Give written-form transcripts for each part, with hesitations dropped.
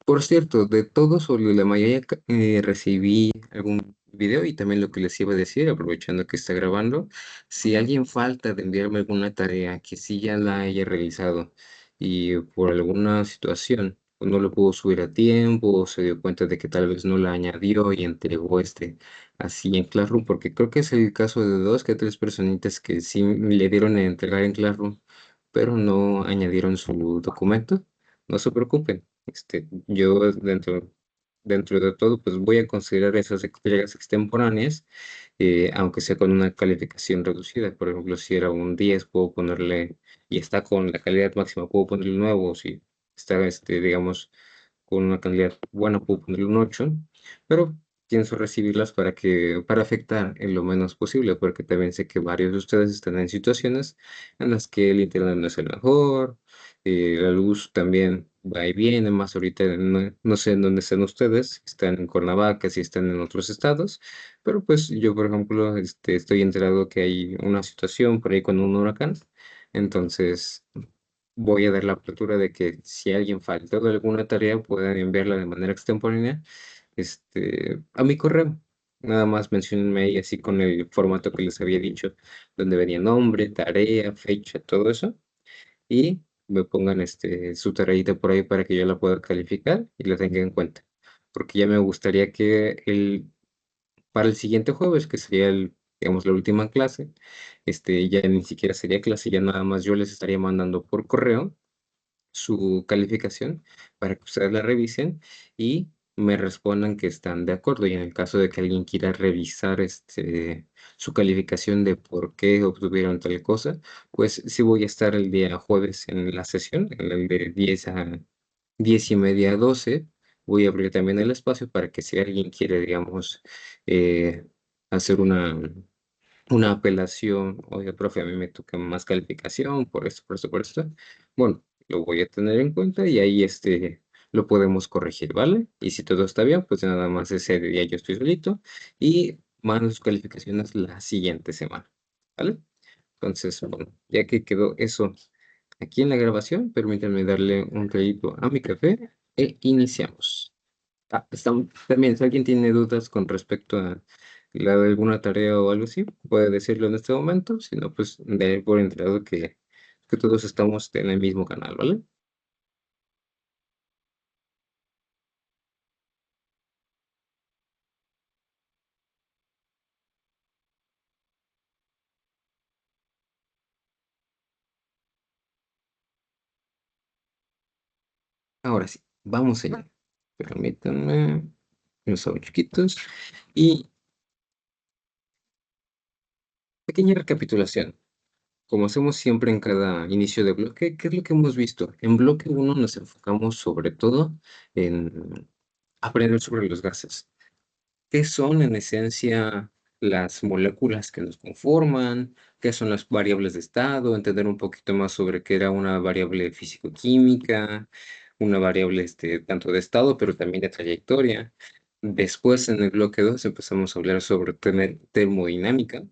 Por cierto, de todos o la mayoría recibí algún video y también lo que les iba a decir, aprovechando que está grabando, si alguien falta de enviarme alguna tarea que sí ya la haya realizado y por alguna situación pues, no lo pudo subir a tiempo o se dio cuenta de que tal vez no la añadió y entregó así en Classroom, porque creo que es el caso de dos que tres personitas que sí le dieron a entregar en Classroom, pero no añadieron su documento. No se preocupen. Yo dentro de todo, pues voy a considerar esas entregas extemporáneas, aunque sea con una calificación reducida. Por ejemplo, si era un 10 puedo ponerle, y está con la calidad máxima, puedo ponerle un 9, o si está, digamos, con una calidad buena, puedo ponerle un 8, pero pienso recibirlas para afectar en lo menos posible, porque también sé que varios de ustedes están en situaciones en las que el internet no es el mejor, la luz también va y viene, más ahorita no sé en dónde están ustedes, si están en Cuernavaca, si están en otros estados, pero pues yo, por ejemplo, estoy enterado que hay una situación por ahí con un huracán, entonces voy a dar la apertura de que si alguien faltó de alguna tarea, puedan enviarla de manera extemporánea, a mi correo. Nada más menciónenme ahí así con el formato que les había dicho, donde venía nombre, tarea, fecha, todo eso y me pongan su tareita por ahí para que yo la pueda calificar y la tenga en cuenta. Porque ya me gustaría que para el siguiente jueves, que sería digamos, la última clase, ya ni siquiera sería clase, ya nada más yo les estaría mandando por correo su calificación para que ustedes la revisen y me respondan que están de acuerdo. Y en el caso de que alguien quiera revisar su calificación de por qué obtuvieron tal cosa, pues sí voy a estar el día jueves en la sesión, en el de 10 a 10:30 a 12. Voy a abrir también el espacio para que si alguien quiere, digamos, eh, hacer una apelación, oye, profe, a mí me toca más calificación por esto, por esto, por esto. Bueno, lo voy a tener en cuenta y ahí lo podemos corregir, ¿vale? Y si todo está bien, pues nada más ese día yo estoy solito y mando sus calificaciones la siguiente semana, ¿vale? Entonces, bueno, ya que quedó eso aquí en la grabación, permítanme darle un traguito a mi café e iniciamos. También, si alguien tiene dudas con respecto a la de alguna tarea o algo así, puede decirlo en este momento, si no, pues de por enterado que todos estamos en el mismo canal, ¿vale? Ahora sí, vamos allá. Permítanme unos chiquitos. Y pequeña recapitulación. Como hacemos siempre en cada inicio de bloque, ¿qué es lo que hemos visto? En bloque uno nos enfocamos sobre todo en aprender sobre los gases. ¿Qué son en esencia las moléculas que nos conforman? ¿Qué son las variables de estado? Entender un poquito más sobre qué era una variable físico-química, una variable tanto de estado, pero también de trayectoria. Después, en el bloque 2 empezamos a hablar sobre termodinámica.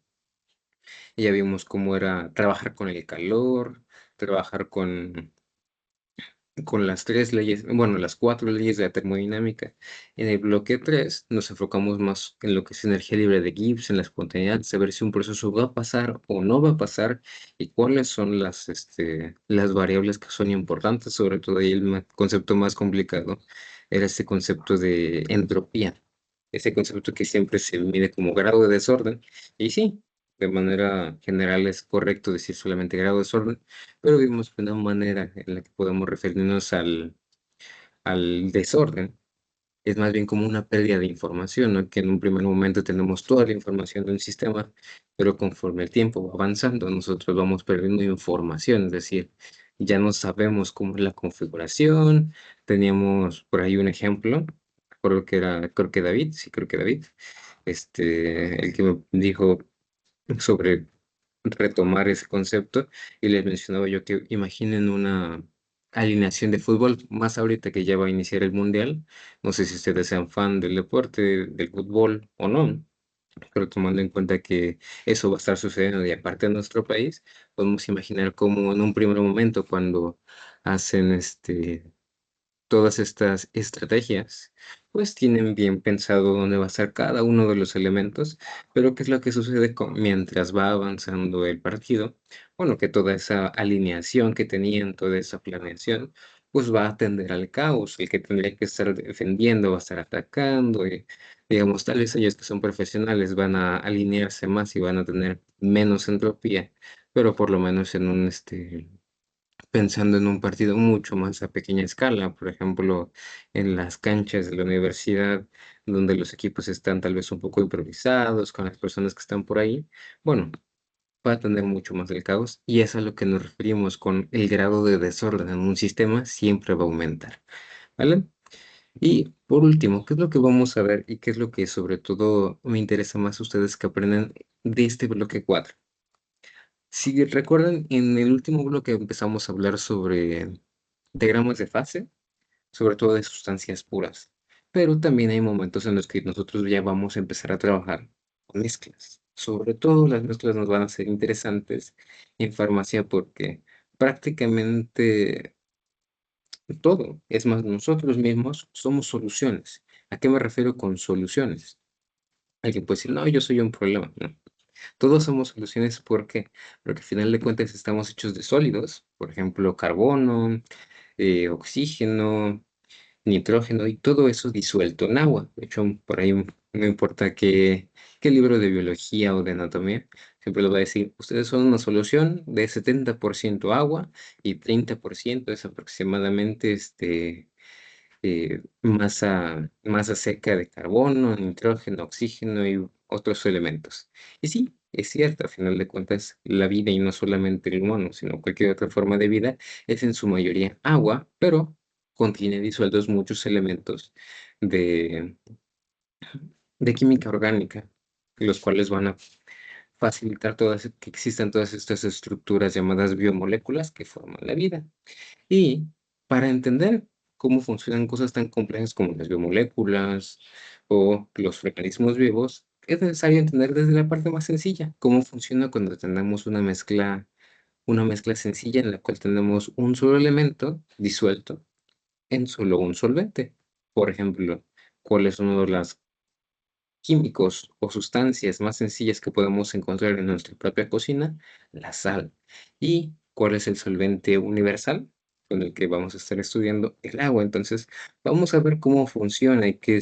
Y ya vimos cómo era trabajar con el calor, trabajar con las tres leyes, bueno, las cuatro leyes de la termodinámica. En el bloque 3 nos enfocamos más en lo que es energía libre de Gibbs, en la espontaneidad, saber si un proceso va a pasar o no va a pasar y cuáles son las variables que son importantes, sobre todo ahí concepto más complicado era ese concepto de entropía, ese concepto que siempre se mide como grado de desorden. Y sí, de manera general es correcto decir solamente grado de desorden, pero vimos que una manera en la que podemos referirnos al desorden es más bien como una pérdida de información, ¿no? Que en un primer momento tenemos toda la información de un sistema, pero conforme el tiempo va avanzando, nosotros vamos perdiendo información, es decir, ya no sabemos cómo es la configuración. Teníamos por ahí un ejemplo, recuerdo que era, creo que David, sí, creo que David, el que me dijo sobre retomar ese concepto y les mencionaba yo que imaginen una alineación de fútbol, más ahorita que ya va a iniciar el mundial. No sé si ustedes sean fan del deporte, del fútbol o no, pero tomando en cuenta que eso va a estar sucediendo y aparte en nuestro país, podemos imaginar cómo en un primer momento cuando hacen todas estas estrategias, pues tienen bien pensado dónde va a estar cada uno de los elementos, pero ¿qué es lo que sucede mientras va avanzando el partido? Bueno, que toda esa alineación que tenían, toda esa planeación, pues va a tender al caos. El que tendría que estar defendiendo va a estar atacando y, digamos, tal vez ellos que son profesionales van a alinearse más y van a tener menos entropía, pero por lo menos en un, pensando en un partido mucho más a pequeña escala, por ejemplo, en las canchas de la universidad, donde los equipos están tal vez un poco improvisados con las personas que están por ahí, bueno, va a tener mucho más del caos y es a lo que nos referimos con el grado de desorden en un sistema siempre va a aumentar, ¿vale? Y por último, ¿qué es lo que vamos a ver y qué es lo que sobre todo me interesa más a ustedes que aprendan de este bloque 4? Si recuerdan, en el último bloque empezamos a hablar sobre diagramas de fase, sobre todo de sustancias puras, pero también hay momentos en los que nosotros ya vamos a empezar a trabajar con mezclas. Sobre todo las mezclas nos van a ser interesantes en farmacia porque prácticamente todo, es más, nosotros mismos somos soluciones. ¿A qué me refiero con soluciones? Alguien puede decir, no, yo soy un problema. No, todos somos soluciones, ¿por qué? Porque al final de cuentas estamos hechos de sólidos, por ejemplo, carbono, oxígeno, nitrógeno y todo eso disuelto en agua. De hecho, por ahí no importa qué libro de biología o de anatomía, siempre les va a decir, ustedes son una solución de 70% agua y 30% es aproximadamente masa seca de carbono, nitrógeno, oxígeno y otros elementos. Y sí, es cierto, a final de cuentas, la vida, y no solamente el humano, sino cualquier otra forma de vida, es en su mayoría agua, pero contiene disueltos muchos elementos de, de química orgánica, los cuales van a facilitar que existan todas estas estructuras llamadas biomoléculas que forman la vida. Y para entender cómo funcionan cosas tan complejas como las biomoléculas o los organismos vivos, es necesario entender desde la parte más sencilla cómo funciona cuando tenemos una mezcla sencilla en la cual tenemos un solo elemento disuelto en solo un solvente. Por ejemplo, ¿cuáles son las químicos o sustancias más sencillas que podemos encontrar en nuestra propia cocina? La sal. ¿Y cuál es el solvente universal con el que vamos a estar estudiando? El agua. Entonces, vamos a ver cómo funciona y que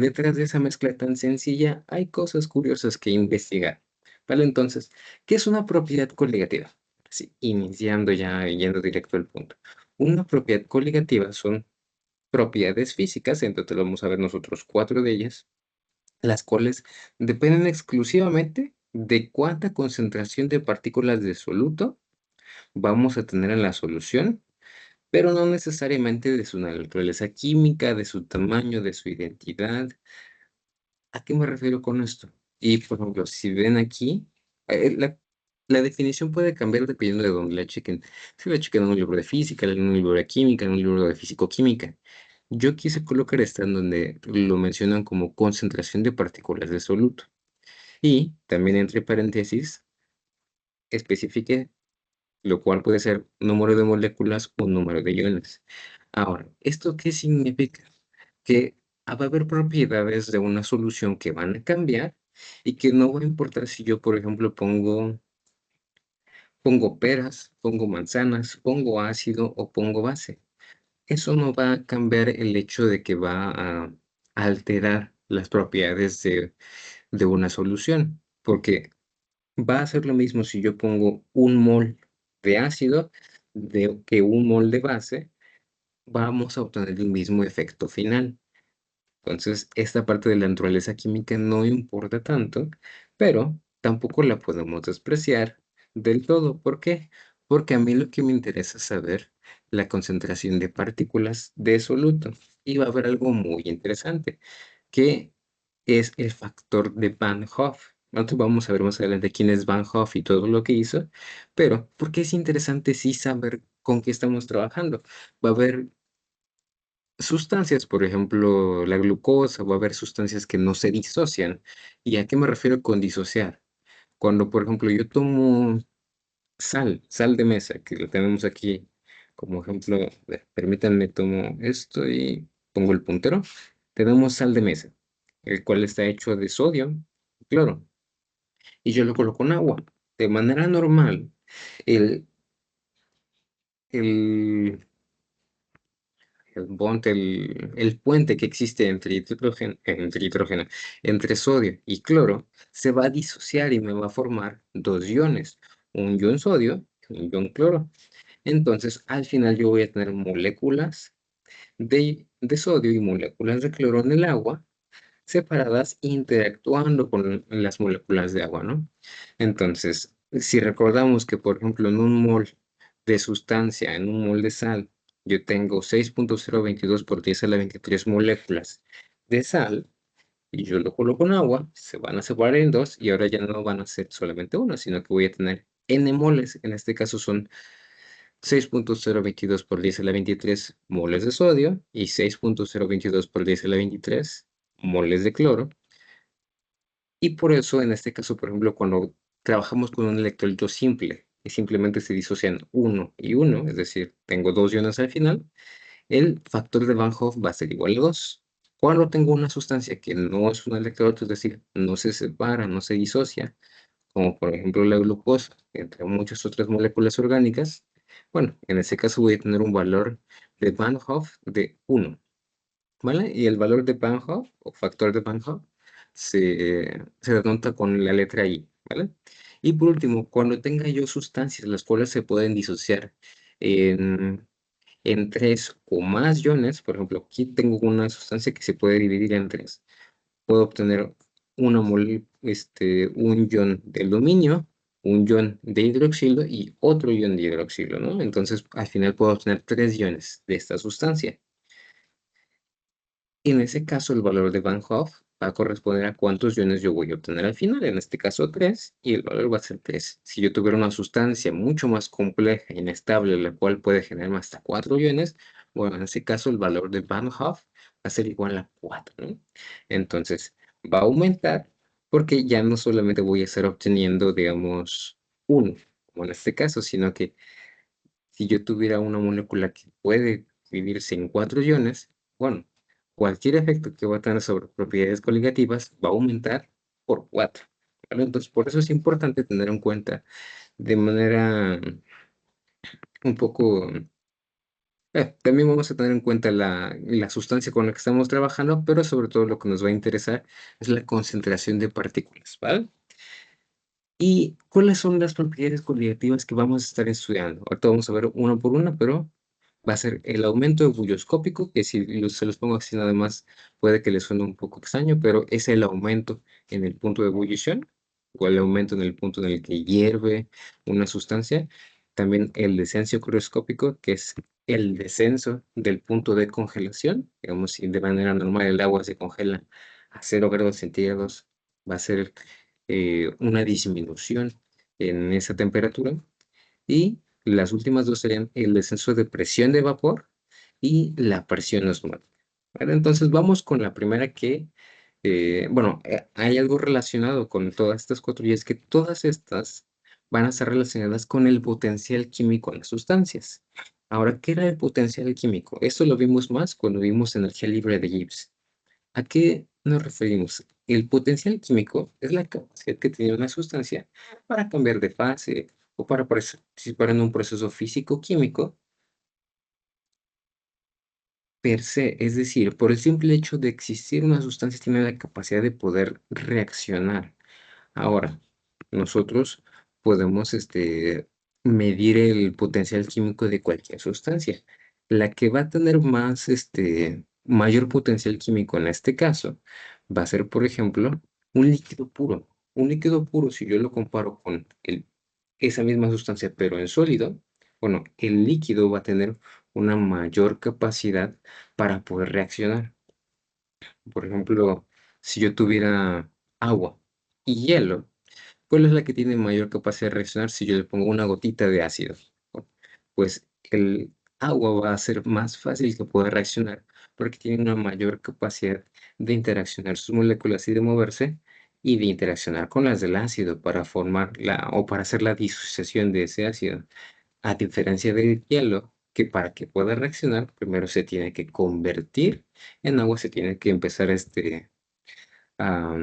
detrás de esa mezcla tan sencilla hay cosas curiosas que investigar. ¿Vale? Entonces, ¿qué es una propiedad coligativa? Sí, iniciando ya, yendo directo al punto. Una propiedad coligativa son propiedades físicas, entonces vamos a ver nosotros cuatro de ellas, las cuales dependen exclusivamente de cuánta concentración de partículas de soluto vamos a tener en la solución, pero no necesariamente de su naturaleza química, de su tamaño, de su identidad. ¿A qué me refiero con esto? Y, por ejemplo, si ven aquí, la definición puede cambiar dependiendo de dónde la chequen. Si la chequen en un libro de física, en un libro de química, en un libro de físico-química. Yo quise colocar esta en donde lo mencionan como concentración de partículas de soluto. Y también entre paréntesis, especifique lo cual puede ser número de moléculas o número de iones. Ahora, ¿esto qué significa? Que va a haber propiedades de una solución que van a cambiar y que no va a importar si yo, por ejemplo, pongo peras, pongo manzanas, pongo ácido o pongo base. Eso no va a cambiar el hecho de que va a alterar las propiedades de una solución, porque va a ser lo mismo si yo pongo un mol de ácido que un mol de base, vamos a obtener el mismo efecto final. Entonces, esta parte de la naturaleza química no importa tanto, pero tampoco la podemos despreciar del todo. ¿Por qué? Porque a mí lo que me interesa es saber la concentración de partículas de soluto. Y va a haber algo muy interesante, que es el factor de Van Hoff. Nosotros vamos a ver más adelante quién es Van Hoff y todo lo que hizo, pero ¿por qué es interesante sí saber con qué estamos trabajando? Va a haber sustancias, por ejemplo, la glucosa, va a haber sustancias que no se disocian. ¿Y a qué me refiero con disociar? Cuando, por ejemplo, yo tomo sal de mesa, que la tenemos aquí Como ejemplo, permítanme, tomo esto y pongo el puntero. Tenemos sal de mesa, el cual está hecho de sodio y cloro, y yo lo coloco en agua. De manera normal, el, el, el puente que existe entre sodio y cloro, se va a disociar y me va a formar dos iones, un ion sodio y un ion cloro. Entonces, al final yo voy a tener moléculas de sodio y moléculas de cloro en el agua separadas interactuando con las moléculas de agua, ¿no? Entonces, si recordamos que, por ejemplo, en un mol de sustancia, en un mol de sal, yo tengo 6.022 por 10 a la 23 moléculas de sal, y yo lo coloco en agua, se van a separar en dos, y ahora ya no van a ser solamente una, sino que voy a tener n moles, en este caso son 6.022 por 10 a la 23 moles de sodio y 6.022 por 10 a la 23 moles de cloro. Y por eso, en este caso, por ejemplo, cuando trabajamos con un electrolito simple y simplemente se disocian uno y uno, es decir, tengo dos iones al final, el factor de Van Hoff va a ser igual a 2. Cuando tengo una sustancia que no es un electrolito, es decir, no se separa, no se disocia, como por ejemplo la glucosa, entre muchas otras moléculas orgánicas, bueno, en ese caso voy a tener un valor de Van Hoff de 1, ¿vale? Y el valor de Van Hoff, o factor de Van Hoff, se denota con la letra I, ¿vale? Y por último, cuando tenga yo sustancias las cuales se pueden disociar en, en tres o más iones, por ejemplo, aquí tengo una sustancia que se puede dividir en tres, puedo obtener un ion de aluminio, un ion de hidroxilo y otro ion de hidroxilo, ¿no? Entonces, al final puedo obtener tres iones de esta sustancia. En ese caso, el valor de Van Hoff va a corresponder a cuántos iones yo voy a obtener al final, en este caso 3, y el valor va a ser 3. Si yo tuviera una sustancia mucho más compleja e inestable, la cual puede generar hasta 4 iones, bueno, en ese caso el valor de Van Hoff va a ser igual a 4, ¿no? Entonces, va a aumentar porque ya no solamente voy a estar obteniendo, digamos, uno, como en este caso, sino que si yo tuviera una molécula que puede dividirse en 4 iones, bueno, cualquier efecto que va a tener sobre propiedades coligativas va a aumentar por 4, ¿vale? Entonces, por eso es importante tener en cuenta de manera un poco... también vamos a tener en cuenta la sustancia con la que estamos trabajando, pero sobre todo lo que nos va a interesar es la concentración de partículas, ¿vale? ¿Y cuáles son las propiedades coligativas que vamos a estar estudiando? Ahorita vamos a ver una por una, pero va a ser el aumento ebullioscópico, que si se los pongo así nada más puede que les suene un poco extraño, pero es el aumento en el punto de ebullición o el aumento en el punto en el que hierve una sustancia. También el descenso crioscópico, que es el descenso del punto de congelación. Digamos, si de manera normal el agua se congela a 0 grados centígrados, va a ser una disminución en esa temperatura. Y las últimas dos serían el descenso de presión de vapor y la presión osmótica. ¿Vale? Entonces vamos con la primera que, bueno, hay algo relacionado con todas estas cuatro y es que todas estas van a estar relacionadas con el potencial químico en las sustancias. Ahora, ¿qué era el potencial químico? Esto lo vimos más cuando vimos energía libre de Gibbs. ¿A qué nos referimos? El potencial químico es la capacidad que tiene una sustancia para cambiar de fase o para participar en un proceso físico-químico per se, es decir, por el simple hecho de existir una sustancia tiene la capacidad de poder reaccionar. Ahora, nosotros podemos medir el potencial químico de cualquier sustancia. La que va a tener más, mayor potencial químico en este caso va a ser, por ejemplo, un líquido puro. Un líquido puro, si yo lo comparo con esa misma sustancia, pero en sólido, bueno, el líquido va a tener una mayor capacidad para poder reaccionar. Por ejemplo, si yo tuviera agua y hielo, ¿cuál es la que tiene mayor capacidad de reaccionar si yo le pongo una gotita de ácido? Bueno, pues el agua va a ser más fácil que pueda reaccionar porque tiene una mayor capacidad de interaccionar sus moléculas y de moverse y de interaccionar con las del ácido para formar o para hacer la disociación de ese ácido. A diferencia del hielo, que para que pueda reaccionar, primero se tiene que convertir en agua, se tiene que empezar a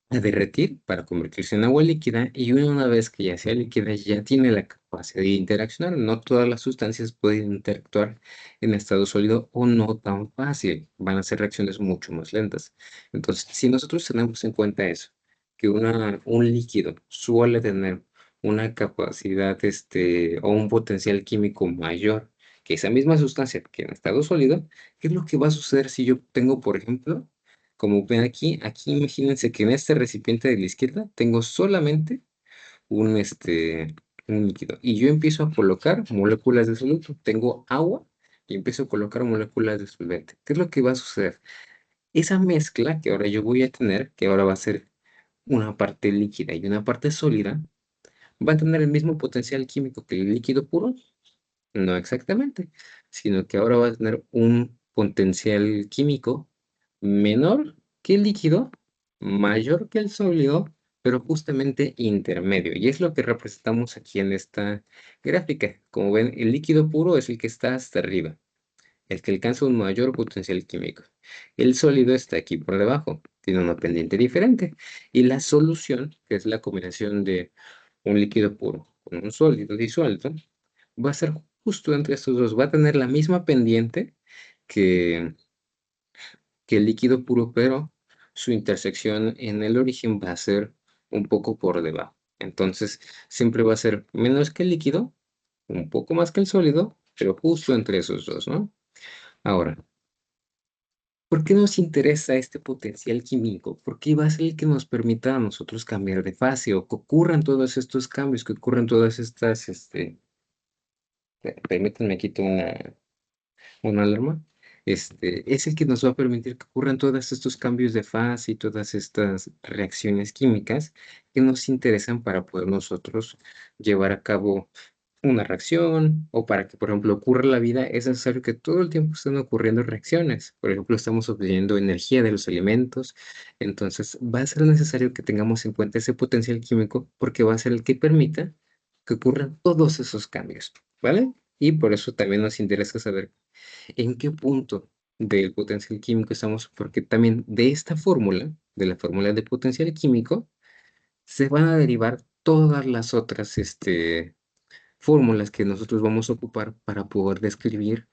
derretir para convertirse en agua líquida y una vez que ya sea líquida ya tiene la capacidad de interaccionar. No todas las sustancias pueden interactuar en estado sólido o no tan fácil. Van a ser reacciones mucho más lentas. Entonces, si nosotros tenemos en cuenta eso, que un líquido suele tener una capacidad o un potencial químico mayor que esa misma sustancia que en estado sólido, ¿qué es lo que va a suceder si yo tengo, por ejemplo, como ven aquí imagínense que en este recipiente de la izquierda tengo solamente un líquido y yo empiezo a colocar moléculas de soluto. Tengo agua y empiezo a colocar moléculas de solvente. ¿Qué es lo que va a suceder? Esa mezcla que ahora yo voy a tener, que ahora va a ser una parte líquida y una parte sólida, va a tener el mismo potencial químico que el líquido puro, no exactamente, sino que ahora va a tener un potencial químico menor que el líquido, mayor que el sólido, pero justamente intermedio. Y es lo que representamos aquí en esta gráfica. Como ven, el líquido puro es el que está hasta arriba, el que alcanza un mayor potencial químico. El sólido está aquí por debajo, tiene una pendiente diferente. Y la solución, que es la combinación de un líquido puro con un sólido disuelto, va a ser justo entre estos dos, va a tener la misma pendiente que, que el líquido puro, pero su intersección en el origen va a ser un poco por debajo. Entonces, siempre va a ser menos que el líquido, un poco más que el sólido, pero justo entre esos dos, ¿no? Ahora, ¿por qué nos interesa este potencial químico? Porque va a ser el que nos permita a nosotros cambiar de fase o que ocurran todos estos cambios, que ocurran todas estas, permítanme quito una alarma, es el que nos va a permitir que ocurran todos estos cambios de fase y todas estas reacciones químicas que nos interesan para poder nosotros llevar a cabo una reacción o para que, por ejemplo, ocurra la vida, es necesario que todo el tiempo estén ocurriendo reacciones. Por ejemplo, estamos obteniendo energía de los alimentos, entonces va a ser necesario que tengamos en cuenta ese potencial químico porque va a ser el que permita que ocurran todos esos cambios, ¿vale? Y por eso también nos interesa saber en qué punto del potencial químico estamos, porque también de esta fórmula, de la fórmula de potencial químico, se van a derivar todas las otras fórmulas que nosotros vamos a ocupar para poder describir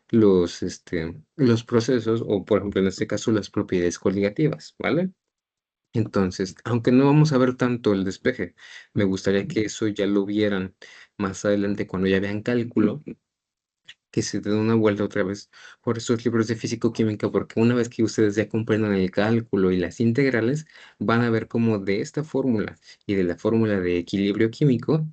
los procesos o, por ejemplo, en este caso, las propiedades coligativas, ¿vale? Entonces, aunque no vamos a ver tanto el despeje, me gustaría que eso ya lo vieran más adelante cuando ya vean cálculo, que se den una vuelta otra vez por estos libros de físico-química, porque una vez que ustedes ya comprendan el cálculo y las integrales, van a ver cómo de esta fórmula y de la fórmula de equilibrio químico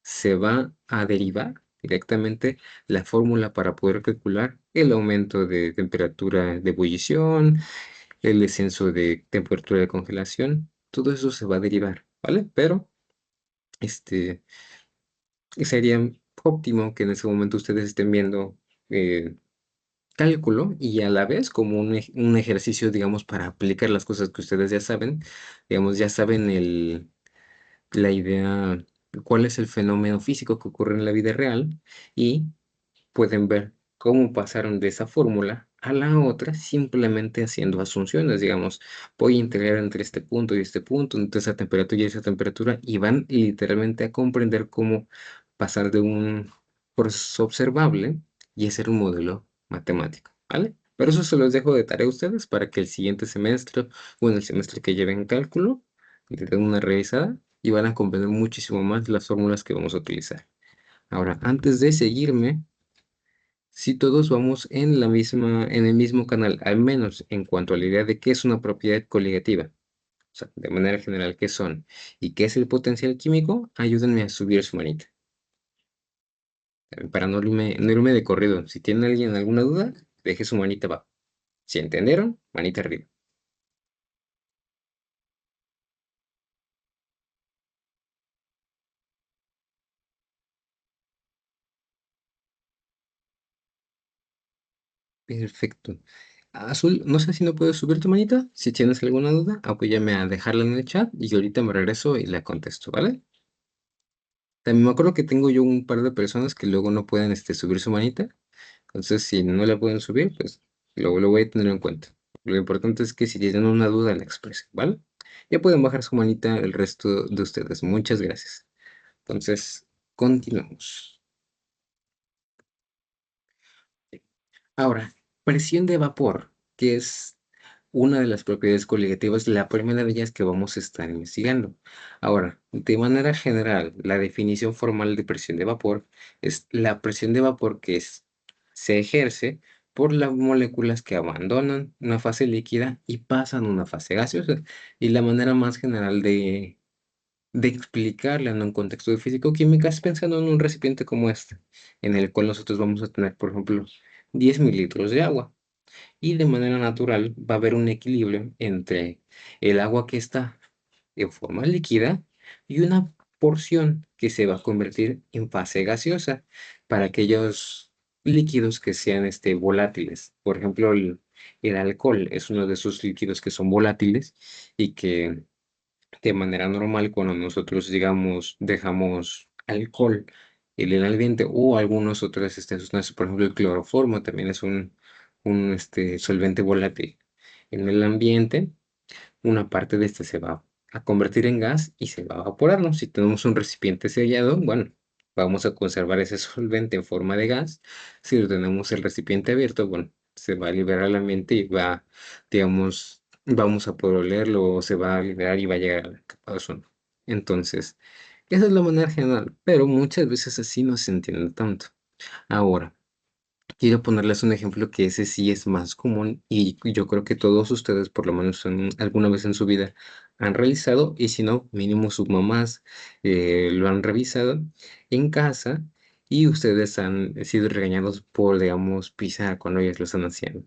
se va a derivar directamente la fórmula para poder calcular el aumento de temperatura de ebullición, el descenso de temperatura de congelación, todo eso se va a derivar, ¿vale? Pero este sería óptimo que en ese momento ustedes estén viendo eh, cálculo y a la vez como un ejercicio, digamos, para aplicar las cosas que ustedes ya saben, digamos, ya saben la idea, cuál es el fenómeno físico que ocurre en la vida real y pueden ver cómo pasaron de esa fórmula a la otra simplemente haciendo asunciones, digamos, voy a integrar entre este punto y este punto, entre esa temperatura y esa temperatura, y van literalmente a comprender cómo pasar de un proceso observable y hacer un modelo matemático, ¿vale? Pero eso se los dejo de tarea a ustedes para que el siguiente semestre o en el semestre que lleven cálculo le den una revisada y van a comprender muchísimo más las fórmulas que vamos a utilizar. Ahora, antes de seguirme, si todos vamos en el mismo canal, al menos en cuanto a la idea de qué es una propiedad coligativa, o sea, de manera general, qué son y qué es el potencial químico, ayúdenme a subir su manita, para no irme de corrido. Si tiene alguien alguna duda, deje su manita abajo. Si entendieron, manita arriba. Perfecto. Azul, no sé si no puedes subir tu manita. Si tienes alguna duda, apóyame a dejarla en el chat y yo ahorita me regreso y la contesto, ¿vale? También me acuerdo que tengo yo un par de personas que luego no pueden subir su manita. Entonces, si no la pueden subir, pues luego lo voy a tener en cuenta. Lo importante es que si tienen una duda, la expresen, ¿vale? Ya pueden bajar su manita el resto de ustedes. Muchas gracias. Entonces, continuamos. Ahora, presión de vapor, que es una de las propiedades coligativas, la primera de ellas que vamos a estar investigando. Ahora, de manera general, la definición formal de presión de vapor es la presión de vapor se ejerce por las moléculas que abandonan una fase líquida y pasan a una fase gaseosa. Y la manera más general de explicarla en un contexto de físico-química es pensando en un recipiente como este, en el cual nosotros vamos a tener, por ejemplo, 10 mililitros de agua. Y de manera natural va a haber un equilibrio entre el agua que está en forma líquida y una porción que se va a convertir en fase gaseosa para aquellos líquidos que sean volátiles. Por ejemplo, el alcohol es uno de esos líquidos que son volátiles y que de manera normal cuando nosotros, digamos, dejamos alcohol en el ambiente o algunos otros sustancias, por ejemplo, el cloroformo también es un solvente volátil en el ambiente, una parte de este se va a convertir en gas y se va a evaporar, ¿no? Si tenemos un recipiente sellado, bueno, vamos a conservar ese solvente en forma de gas. Si lo tenemos el recipiente abierto, bueno, se va a liberar al ambiente y va, digamos, vamos a poder olerlo o se va a liberar y va a llegar a la capa de ozono. Entonces, esa es la manera general, pero muchas veces así no se entiende tanto. Ahora, quiero ponerles un ejemplo que ese sí es más común y yo creo que todos ustedes, por lo menos alguna vez en su vida, han realizado y si no, mínimo sus mamás lo han revisado en casa y ustedes han sido regañados por, digamos, pisar cuando ellas lo están haciendo.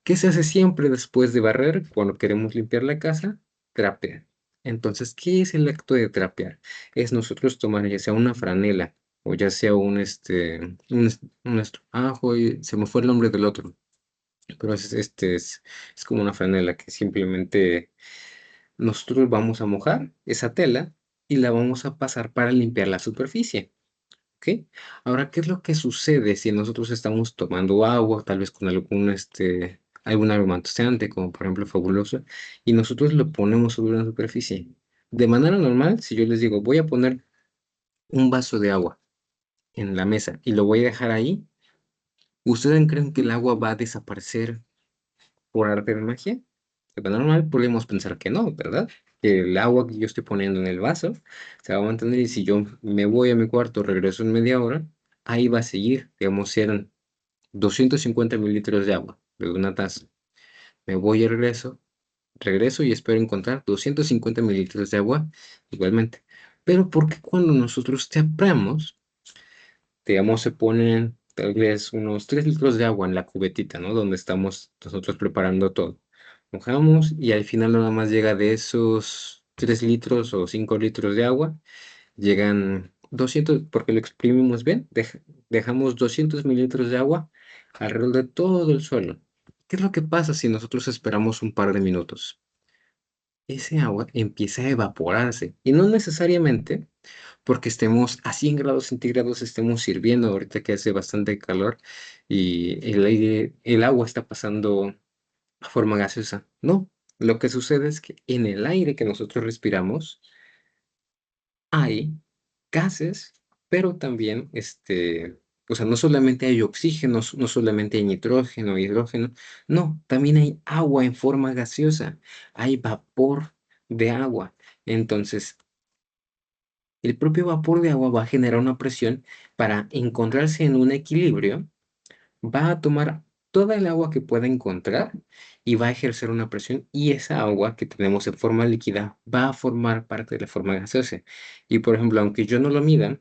¿Qué se hace siempre después de barrer cuando queremos limpiar la casa? Trapear. Entonces, ¿qué es el acto de trapear? Es nosotros tomar ya sea una franela o ya sea ajo y se me fue el nombre del otro, pero es como una franela que simplemente nosotros vamos a mojar esa tela y la vamos a pasar para limpiar la superficie. ¿Ok? Ahora, ¿qué es lo que sucede si nosotros estamos tomando agua, tal vez con algún aromatizante, como por ejemplo Fabuloso, y nosotros lo ponemos sobre una superficie? De manera normal, si yo les digo, voy a poner un vaso de agua en la mesa y lo voy a dejar ahí, ¿ustedes creen que el agua va a desaparecer por arte de magia? De manera normal podemos pensar que no, ¿verdad? Que el agua que yo estoy poniendo en el vaso se va a mantener y si yo me voy a mi cuarto, regreso en media hora, ahí va a seguir. Digamos, si eran 250 mililitros de agua de una taza. Me voy y regreso y espero encontrar 250 mililitros de agua igualmente. Pero ¿por qué cuando nosotros tapeamos, digamos, se ponen tal vez unos 3 litros de agua en la cubetita, ¿no? Donde estamos nosotros preparando todo. Mojamos y al final nada más llega de esos 3 litros o 5 litros de agua, llegan 200, porque lo exprimimos bien, dejamos 200 mililitros de agua alrededor de todo el suelo. ¿Qué es lo que pasa si nosotros esperamos un par de minutos? Ese agua empieza a evaporarse y no necesariamente porque estemos a 100 grados centígrados, estemos hirviendo ahorita que hace bastante calor y el agua está pasando a forma gaseosa. No, lo que sucede es que en el aire que nosotros respiramos hay gases, pero también, o sea, no solamente hay oxígeno, no solamente hay nitrógeno, hidrógeno, no, también hay agua en forma gaseosa, hay vapor de agua. Entonces, el propio vapor de agua va a generar una presión para encontrarse en un equilibrio, va a tomar toda el agua que pueda encontrar y va a ejercer una presión y esa agua que tenemos en forma líquida va a formar parte de la forma gaseosa. Y por ejemplo, aunque yo no lo mida,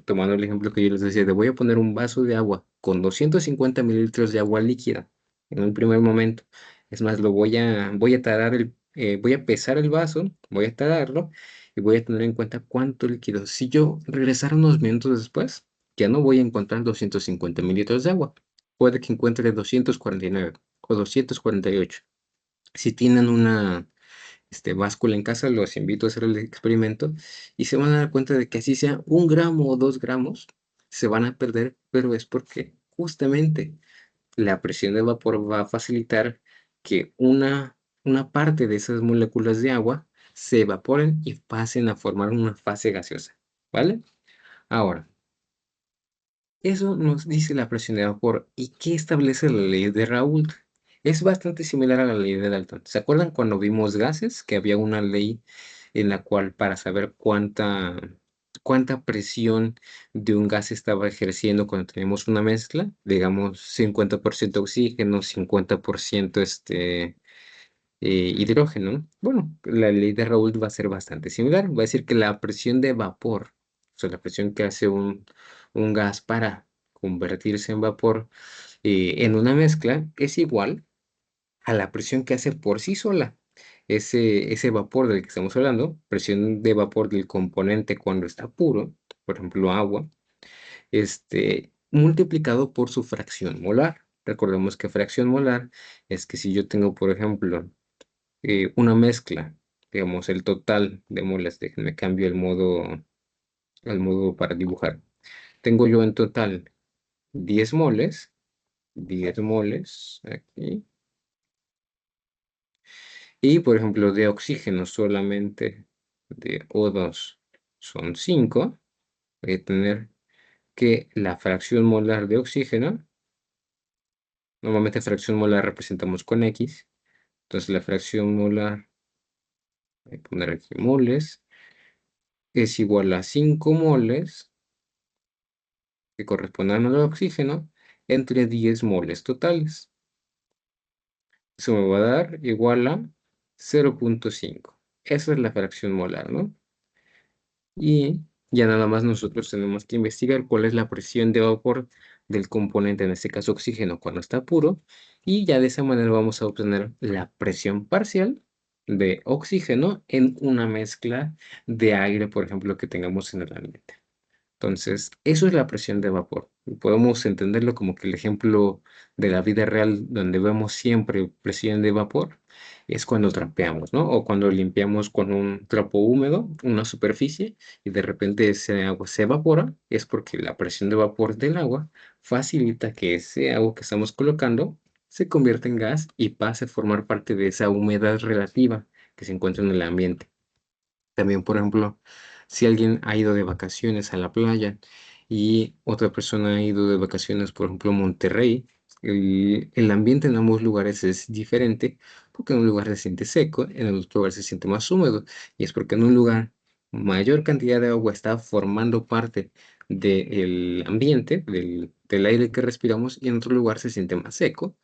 tomando el ejemplo que yo les decía, de voy a poner un vaso de agua con 250 mililitros de agua líquida en un primer momento. Es más, voy a pesar el vaso, voy a tararlo y voy a tener en cuenta cuánto líquido. Si yo regresara unos minutos después, ya no voy a encontrar 250 mililitros de agua, puede que encuentre 249 o 248. Si tienen báscula en casa, los invito a hacer el experimento y se van a dar cuenta de que así sea 1 gramo o 2 gramos, se van a perder, pero es porque justamente la presión de vapor va a facilitar que una parte de esas moléculas de agua se evaporen y pasen a formar una fase gaseosa, ¿vale? Ahora, eso nos dice la presión de vapor. ¿Y qué establece la ley de Raoult? Es bastante similar a la ley de Dalton. ¿Se acuerdan cuando vimos gases? Que había una ley en la cual para saber cuánta presión de un gas estaba ejerciendo cuando teníamos una mezcla, digamos 50% oxígeno, 50% hidrógeno, ¿no? Bueno, la ley de Raoult va a ser bastante similar. Va a decir que la presión de vapor, o sea, la presión que hace un gas para convertirse en vapor en una mezcla, es igual a la presión que hace por sí sola. Ese vapor del que estamos hablando, presión de vapor del componente cuando está puro, por ejemplo, agua, multiplicado por su fracción molar. Recordemos que fracción molar es que si yo tengo, por ejemplo, una mezcla, digamos, el total de moles, déjenme cambio el modo para dibujar. Tengo yo en total 10 moles, 10 moles aquí, y por ejemplo de oxígeno solamente de O2 son 5, voy a tener que la fracción molar de oxígeno, normalmente fracción molar representamos con X, entonces la fracción molar, voy a poner aquí moles, es igual a 5 moles que correspondan al oxígeno entre 10 moles totales. Eso me va a dar igual a 0,5. Esa es la fracción molar, ¿no? Y ya nada más nosotros tenemos que investigar cuál es la presión de vapor del componente, en este caso oxígeno, cuando está puro. Y ya de esa manera vamos a obtener la presión parcial de oxígeno en una mezcla de aire, por ejemplo, que tengamos en el ambiente. Entonces, eso es la presión de vapor. Podemos entenderlo como que el ejemplo de la vida real donde vemos siempre presión de vapor es cuando trapeamos, ¿no? O cuando limpiamos con un trapo húmedo una superficie y de repente ese agua se evapora, es porque la presión de vapor del agua facilita que ese agua que estamos colocando se convierta en gas y pase a formar parte de esa humedad relativa que se encuentra en el ambiente. También, por ejemplo, si alguien ha ido de vacaciones a la playa y otra persona ha ido de vacaciones, por ejemplo, a Monterrey, el ambiente en ambos lugares es diferente, porque en un lugar se siente seco, en el otro lugar se siente más húmedo, y es porque en un lugar mayor cantidad de agua está formando parte del ambiente, del aire que respiramos, y en otro lugar se siente más seco,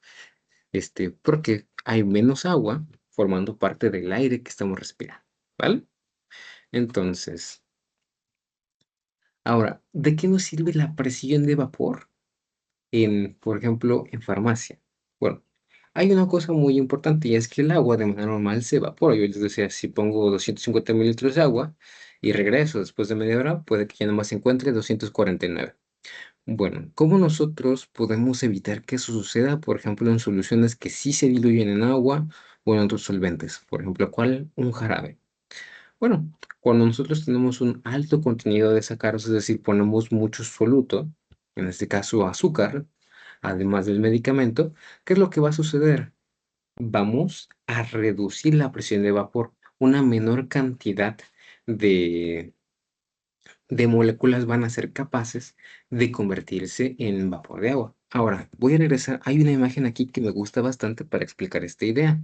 porque hay menos agua formando parte del aire que estamos respirando, ¿vale? Entonces, ahora, ¿de qué nos sirve la presión de vapor por ejemplo, en farmacia? Bueno, hay una cosa muy importante y es que el agua de manera normal se evapora. Yo les decía, si pongo 250 mililitros de agua y regreso después de media hora, puede que ya nomás se encuentre 249. Bueno, ¿cómo nosotros podemos evitar que eso suceda, por ejemplo, en soluciones que sí se diluyen en agua o en otros solventes? Por ejemplo, ¿cuál? Un jarabe. Bueno, cuando nosotros tenemos un alto contenido de sacaros, es decir, ponemos mucho soluto, en este caso azúcar, además del medicamento, ¿qué es lo que va a suceder? Vamos a reducir la presión de vapor. Una menor cantidad de, de moléculas van a ser capaces de convertirse en vapor de agua. Ahora, voy a regresar. Hay una imagen aquí que me gusta bastante para explicar esta idea.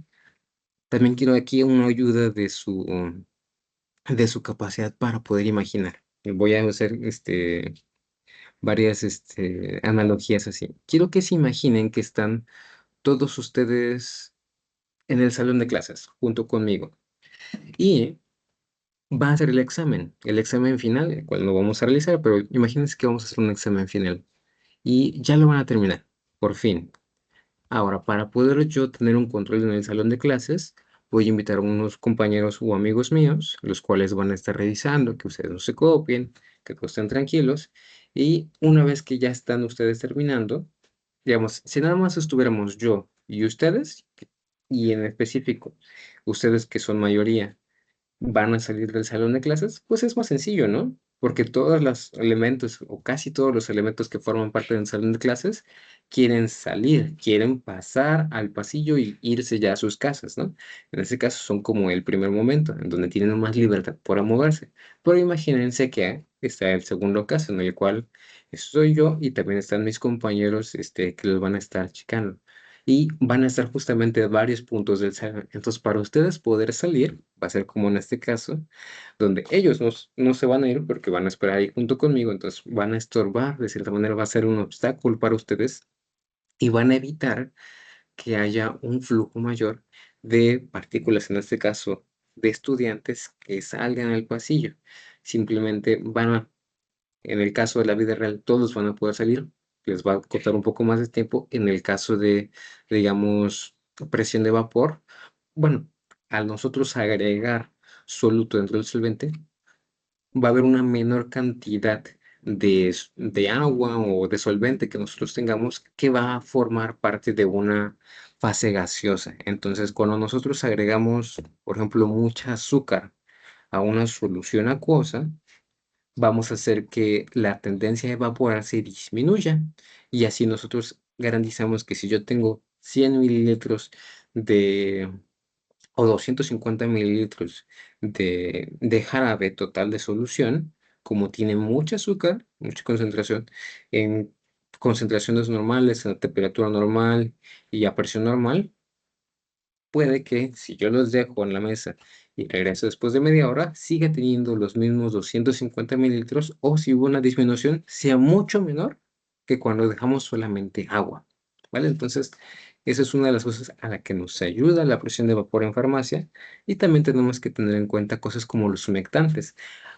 También quiero aquí una ayuda de su capacidad para poder imaginar. Voy a hacer varias analogías así. Quiero que se imaginen que están todos ustedes en el salón de clases junto conmigo y va a ser el examen final, el cual no vamos a realizar, pero imagínense que vamos a hacer un examen final y ya lo van a terminar, por fin. Ahora, para poder yo tener un control en el salón de clases, voy a invitar a unos compañeros o amigos míos, los cuales van a estar revisando, que ustedes no se copien, que todos estén tranquilos. Y una vez que ya están ustedes terminando, digamos, si nada más estuviéramos yo y ustedes, Y en específico, ustedes que son mayoría, van a salir del salón de clases, pues es más sencillo, ¿no? Porque todos los elementos, o casi todos los elementos que forman parte del salón de clases, quieren salir, quieren pasar al pasillo y irse ya a sus casas, ¿no? En ese caso son como el primer momento, en donde tienen más libertad para moverse. Pero imagínense que está el segundo caso, en el cual estoy yo y también están mis compañeros, que los van a estar checando. Y van a estar justamente varios puntos del salón. Entonces, para ustedes poder salir, va a ser como en este caso, donde ellos no se van a ir porque van a esperar ahí junto conmigo, entonces van a estorbar, de cierta manera va a ser un obstáculo para ustedes y van a evitar que haya un flujo mayor de partículas, en este caso, de estudiantes que salgan al pasillo. Simplemente en el caso de la vida real, todos van a poder salir, les va a costar un poco más de tiempo. En el caso de, digamos, presión de vapor, bueno, al nosotros agregar soluto dentro del solvente, va a haber una menor cantidad de agua o de solvente que nosotros tengamos que va a formar parte de una fase gaseosa. Entonces, cuando nosotros agregamos, por ejemplo, mucha azúcar a una solución acuosa, vamos a hacer que la tendencia a evaporarse disminuya. Y así nosotros garantizamos que si yo tengo 100 mililitros de, o 250 mililitros de jarabe total de solución, como tiene mucha azúcar, mucha concentración, en concentraciones normales, a temperatura normal y a presión normal, puede que si yo los dejo en la mesa y regreso después de media hora, siga teniendo los mismos 250 mililitros o si hubo una disminución, sea mucho menor que cuando dejamos solamente agua, ¿vale? Entonces, esa es una de las cosas a la que nos ayuda la presión de vapor en farmacia y también tenemos que tener en cuenta cosas como los humectantes.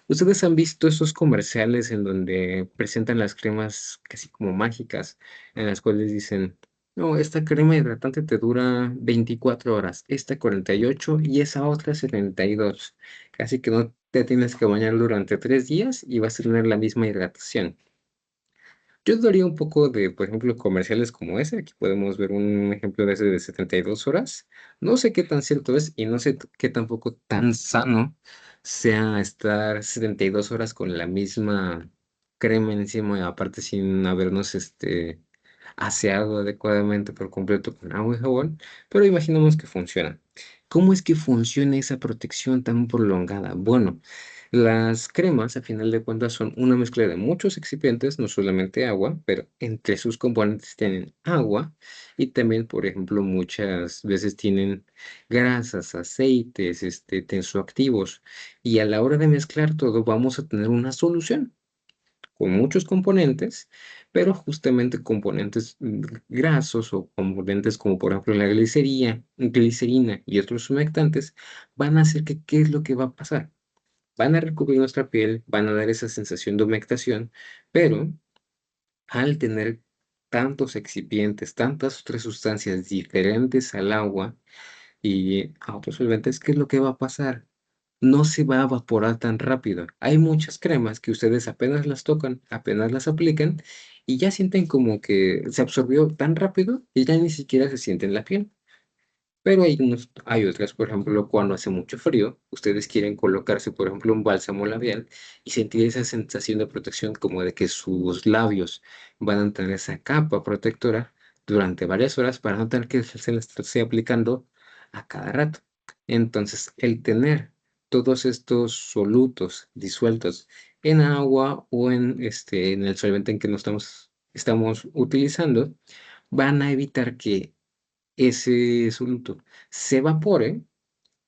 ¿Ustedes han visto esos comerciales en donde presentan las cremas casi como mágicas, en las cuales dicen: no, esta crema hidratante te dura 24 horas, esta 48 y esa otra 72? Casi que no te tienes que bañar durante 3 días y vas a tener la misma hidratación. Yo daría un poco de, por ejemplo, comerciales como ese. Aquí podemos ver un ejemplo de ese de 72 horas. No sé qué tan cierto es y no sé qué tampoco tan sano sea estar 72 horas con la misma crema encima, aparte sin habernos aseado adecuadamente por completo con agua y jabón, pero imaginemos que funciona. ¿Cómo es que funciona esa protección tan prolongada? Bueno, las cremas, a final de cuentas, son una mezcla de muchos excipientes, no solamente agua, pero entre sus componentes tienen agua y también, por ejemplo, muchas veces tienen grasas, aceites, tensoactivos. Y a la hora de mezclar todo, vamos a tener una solución con muchos componentes, pero justamente componentes grasos o componentes como por ejemplo la glicerina y otros humectantes van a hacer que, ¿qué es lo que va a pasar? Van a recubrir nuestra piel, van a dar esa sensación de humectación, pero al tener tantos excipientes, tantas otras sustancias diferentes al agua y a otros solventes, ¿qué es lo que va a pasar? No se va a evaporar tan rápido. Hay muchas cremas que ustedes apenas las tocan, apenas las aplican y ya sienten como que se absorbió tan rápido y ya ni siquiera se siente en la piel. Pero hay otras, por ejemplo, cuando hace mucho frío, ustedes quieren colocarse, por ejemplo, un bálsamo labial y sentir esa sensación de protección como de que sus labios van a tener esa capa protectora durante varias horas para no tener que se les esté aplicando a cada rato. Entonces, el tener todos estos solutos disueltos en agua o en el solvente en que nos estamos utilizando, van a evitar que ese soluto se evapore,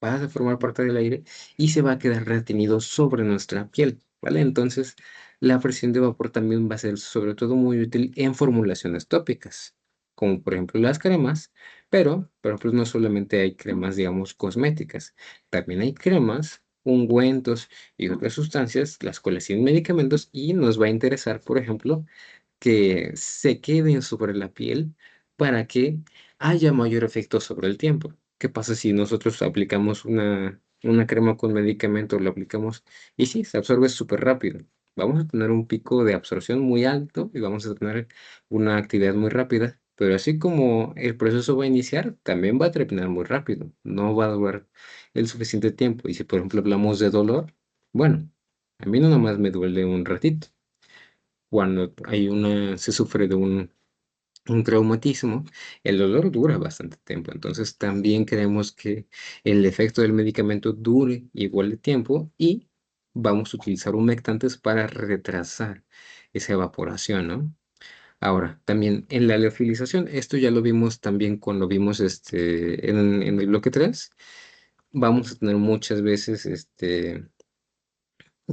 va a formar parte del aire y se va a quedar retenido sobre nuestra piel, ¿vale? Entonces, la presión de vapor también va a ser sobre todo muy útil en formulaciones tópicas, como por ejemplo las cremas, pero por ejemplo no solamente hay cremas, digamos, cosméticas, también hay cremas, ungüentos y otras sustancias, las cuales tienen medicamentos y nos va a interesar, por ejemplo, que se queden sobre la piel para que haya mayor efecto sobre el tiempo. ¿Qué pasa si nosotros aplicamos una crema con medicamento, lo aplicamos y sí, se absorbe súper rápido? Vamos a tener un pico de absorción muy alto y vamos a tener una actividad muy rápida, Pero así como el proceso va a iniciar, también va a terminar muy rápido. No va a durar el suficiente tiempo. Y si, por ejemplo, hablamos de dolor, bueno, a mí no nomás me duele un ratito. Cuando se sufre de un traumatismo, el dolor dura bastante tiempo. Entonces, también queremos que el efecto del medicamento dure igual de tiempo y vamos a utilizar humectantes para retrasar esa evaporación, ¿no? Ahora, también en la liofilización, esto ya lo vimos también cuando vimos en el bloque 3. Vamos a tener muchas veces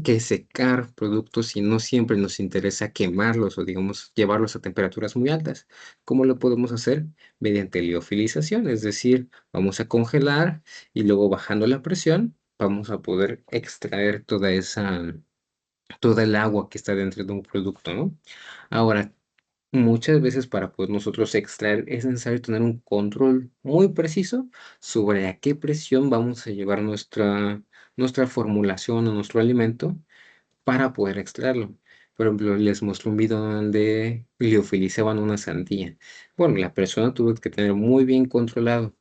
que secar productos y no siempre nos interesa quemarlos o, digamos, llevarlos a temperaturas muy altas. ¿Cómo lo podemos hacer? Mediante liofilización, es decir, vamos a congelar y luego bajando la presión, vamos a poder extraer toda el agua que está dentro de un producto, ¿no? Ahora, muchas veces para poder nosotros extraer es necesario tener un control muy preciso sobre a qué presión vamos a llevar nuestra formulación o nuestro alimento para poder extraerlo. Por ejemplo, les mostré un video donde liofilizaban una sandía. Bueno, la persona tuvo que tener muy bien controlado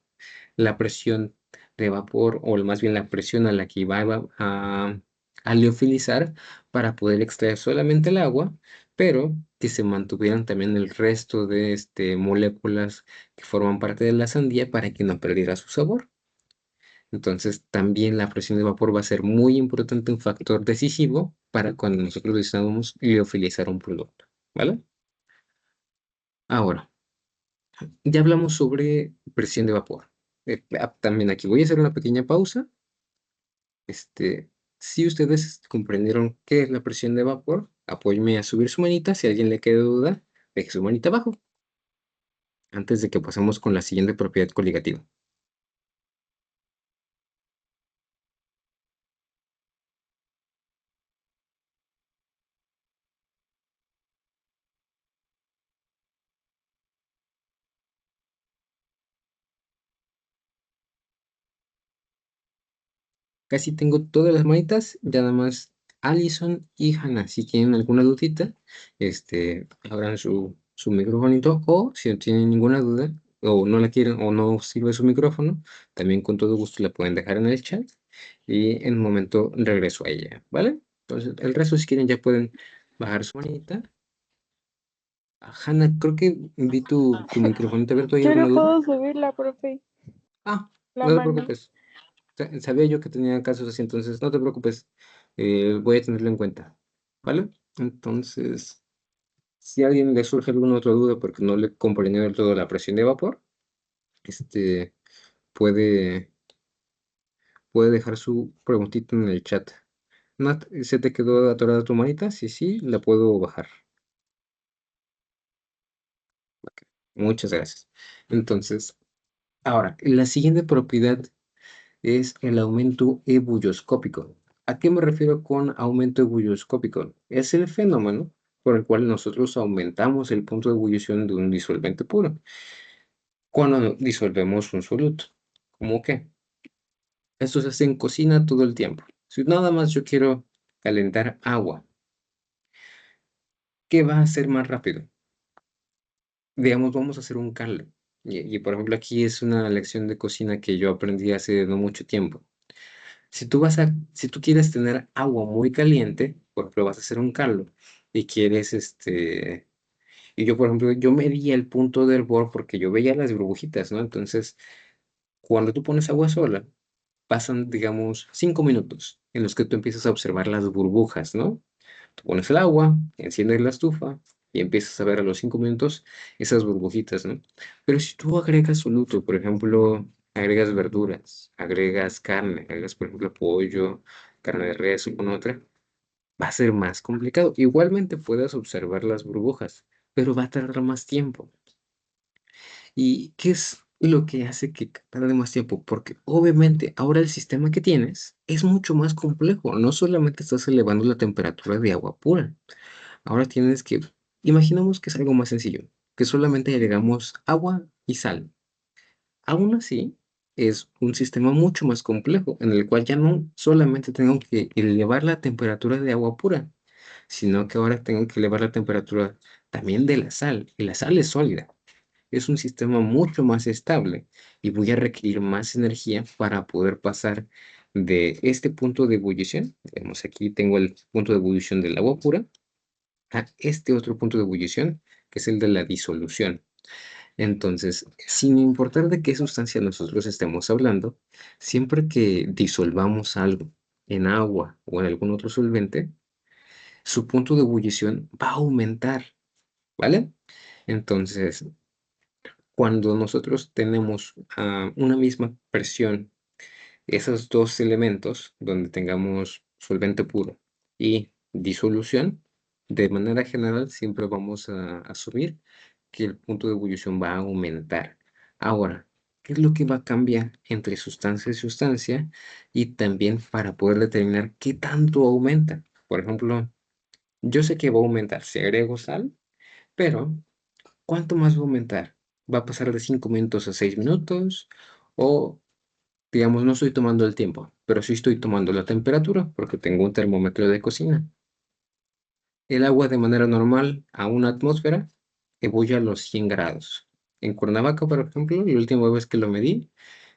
la presión de vapor, o más bien la presión a la que iba a liofilizar para poder extraer solamente el agua, pero que se mantuvieran también el resto de moléculas que forman parte de la sandía para que no perdiera su sabor. Entonces, también la presión de vapor va a ser muy importante, un factor decisivo para cuando nosotros decidamos liofilizar un producto, ¿vale? Ahora, ya hablamos sobre presión de vapor. También aquí voy a hacer una pequeña pausa. Si ustedes comprendieron qué es la presión de vapor, apóyeme a subir su manita. Si a alguien le queda duda, deje su manita abajo, antes de que pasemos con la siguiente propiedad coligativa. Casi tengo todas las manitas, ya nada más Allison y Hannah. Si tienen alguna dudita, abran su microfonito, o si no tienen ninguna duda, o no la quieren, o no sirve su micrófono, también con todo gusto la pueden dejar en el chat y en un momento regreso a ella, ¿vale? Entonces, el resto, si quieren, ya pueden bajar su manita. Hannah, creo que vi tu microfonito abierto. ¿Hay Yo alguna no duda? puedo subir la profe, la No te mano. preocupes. Sabía yo que tenía casos así, entonces no te preocupes. Voy a tenerlo en cuenta. ¿Vale? Entonces, si a alguien le surge alguna otra duda porque no le comprendió del todo la presión de vapor, este, puede, puede dejar su preguntita en el chat. Nat, ¿se te quedó atorada tu manita? Sí, sí, la puedo bajar. Ok, muchas gracias. Entonces, ahora, la siguiente propiedad es el aumento ebulloscópico. ¿A qué me refiero con aumento ebulloscópico? Es el fenómeno por el cual nosotros aumentamos el punto de ebullición de un disolvente puro cuando disolvemos un soluto. ¿Cómo qué? Esto se hace en cocina todo el tiempo. Si nada más yo quiero calentar agua, ¿qué va a ser más rápido? Digamos, vamos a hacer un caldo. Por ejemplo, aquí es una lección de cocina que yo aprendí hace no mucho tiempo. Si tú quieres tener agua muy caliente, por ejemplo, vas a hacer un caldo y quieres, y yo, por ejemplo, yo medía el punto de hervor porque yo veía las burbujitas, ¿no? Entonces, cuando tú pones agua sola, pasan, digamos, 5 minutos en los que tú empiezas a observar las burbujas, ¿no? Tú pones el agua, enciendes la estufa y empiezas a ver a los 5 minutos esas burbujitas, ¿no? Pero si tú agregas soluto, por ejemplo, agregas verduras, agregas carne, agregas, por ejemplo, pollo, carne de res o con otra, va a ser más complicado. Igualmente puedes observar las burbujas, pero va a tardar más tiempo. ¿Y qué es lo que hace que tarde más tiempo? Porque obviamente ahora el sistema que tienes es mucho más complejo. No solamente estás elevando la temperatura de agua pura. Ahora tienes que, imaginemos que es algo más sencillo, que solamente agregamos agua y sal. Aún así, es un sistema mucho más complejo, en el cual ya no solamente tengo que elevar la temperatura de agua pura, sino que ahora tengo que elevar la temperatura también de la sal, y la sal es sólida. es un sistema mucho más estable y voy a requerir más energía para poder pasar de este punto de ebullición. Vemos aquí tengo el punto de ebullición del agua pura a este otro punto de ebullición, que es el de la disolución. Entonces, sin importar de qué sustancia nosotros estemos hablando, siempre que disolvamos algo en agua o en algún otro solvente, su punto de ebullición va a aumentar, ¿vale? Entonces, cuando nosotros tenemos una misma presión, esos dos elementos, donde tengamos solvente puro y disolución, de manera general siempre vamos a asumir que el punto de ebullición va a aumentar. Ahora, ¿qué es lo que va a cambiar entre sustancia y sustancia? Y también para poder determinar qué tanto aumenta. Por ejemplo, yo sé que va a aumentar si agrego sal, pero ¿cuánto más va a aumentar? ¿Va a pasar de 5 minutos a 6 minutos? O, digamos, no estoy tomando el tiempo, pero sí estoy tomando la temperatura porque tengo un termómetro de cocina. El agua de manera normal a una atmósfera ebulle a los 100 grados. En Cuernavaca, por ejemplo, la última vez que lo medí,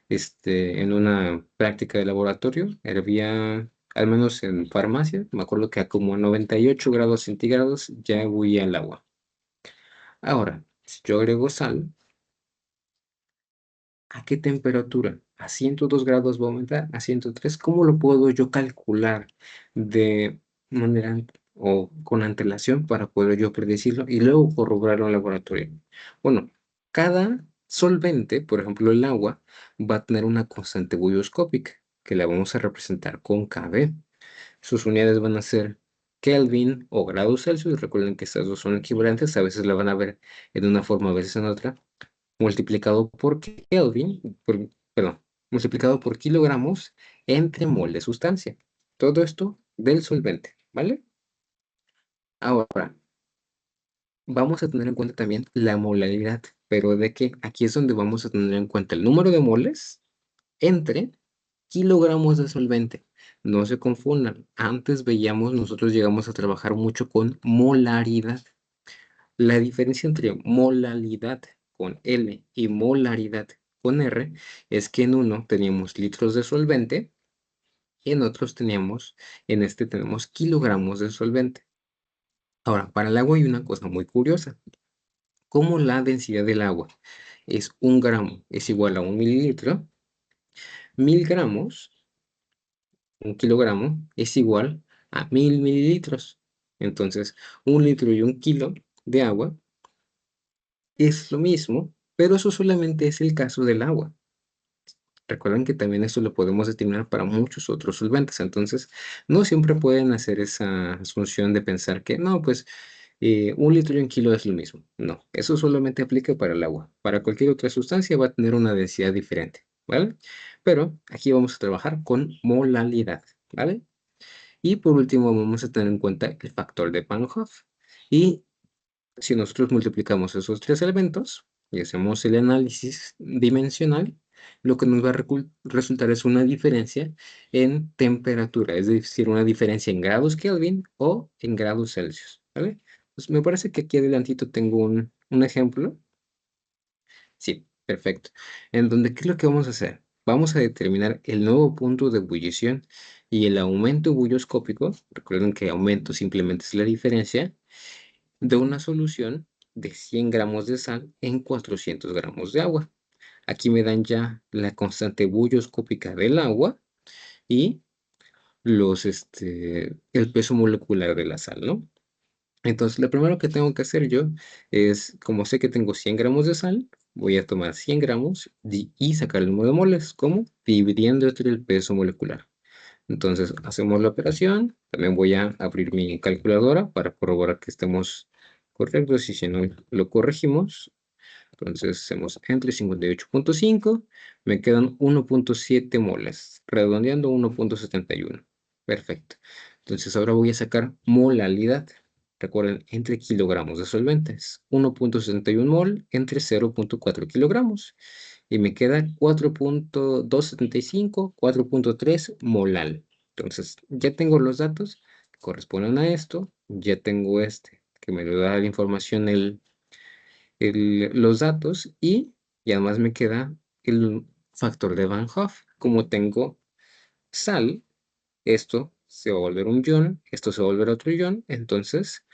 en una práctica de laboratorio, hervía, al menos en farmacia, me acuerdo que a como a 98 grados centígrados ya ebullía el agua. Ahora, si yo agrego sal, ¿a qué temperatura? ¿A 102 grados va a aumentar? ¿A 103? ¿Cómo lo puedo yo calcular de manera o con antelación para poder yo predecirlo y luego corroborarlo en el laboratorio? Bueno, cada solvente, por ejemplo el agua, va a tener una constante bulloscópica que la vamos a representar con KB. Sus unidades van a ser Kelvin o grados Celsius. Recuerden que estas dos son equivalentes, a veces la van a ver en una forma, a veces en otra multiplicado por Kelvin, perdón, multiplicado por kilogramos entre mol de sustancia. Todo esto del solvente, ¿vale? Ahora, vamos a tener en cuenta también la molaridad, pero de que aquí es donde vamos a tener en cuenta el número de moles entre kilogramos de solvente. No se confundan. Antes veíamos, nosotros llegamos a trabajar mucho con molaridad. La diferencia entre molaridad con L y molaridad con R es que en uno teníamos litros de solvente y en otros en este tenemos kilogramos de solvente. Ahora, para el agua hay una cosa muy curiosa. Como la densidad del agua es 1 gramo, es igual a 1 mililitro, 1000 gramos, 1 kilogramo, es igual a 1000 mililitros. Entonces, 1 litro y 1 kilo de agua es lo mismo, pero eso solamente es el caso del agua. Recuerden que también esto lo podemos determinar para muchos otros solventes. Entonces, no siempre pueden hacer esa asunción de pensar que no, pues 1 litro y 1 kilo es lo mismo. No, eso solamente aplica para el agua. Para cualquier otra sustancia va a tener una densidad diferente, ¿vale? Pero aquí vamos a trabajar con molaridad, ¿vale? Y por último vamos a tener en cuenta el factor de Van Hoff. Y si nosotros multiplicamos esos tres elementos y hacemos el análisis dimensional, lo que nos va a resultar es una diferencia en temperatura, es decir, una diferencia en grados Kelvin o en grados Celsius, ¿vale? Pues me parece que aquí adelantito tengo un ejemplo. Sí, perfecto. En donde, ¿qué es lo que vamos a hacer? Vamos a determinar el nuevo punto de ebullición y el aumento bulloscópico. Recuerden que aumento simplemente es la diferencia de una solución de 100 gramos de sal en 400 gramos de agua. Aquí me dan ya la constante bulloscópica del agua y el peso molecular de la sal, ¿no? Entonces, lo primero que tengo que hacer yo es, como sé que tengo 100 gramos de sal, voy a tomar 100 gramos y sacar el número de moles. ¿Cómo? Dividiendo entre el peso molecular. Entonces, hacemos la operación. También voy a abrir mi calculadora para corroborar que estemos correctos y si no lo corregimos. Entonces, hacemos entre 58.5, me quedan 1.7 moles, redondeando 1.71. Perfecto. Entonces, ahora voy a sacar molaridad. Recuerden, entre kilogramos de solventes. 1.71 mol entre 0.4 kilogramos y me queda 4.275, 4.3 molal. Entonces, ya tengo los datos que corresponden a esto, ya tengo que me da la información los datos y además me queda el factor de Van Hoff. Como tengo sal, esto se va a volver un ion, esto se va a volver otro ion, entonces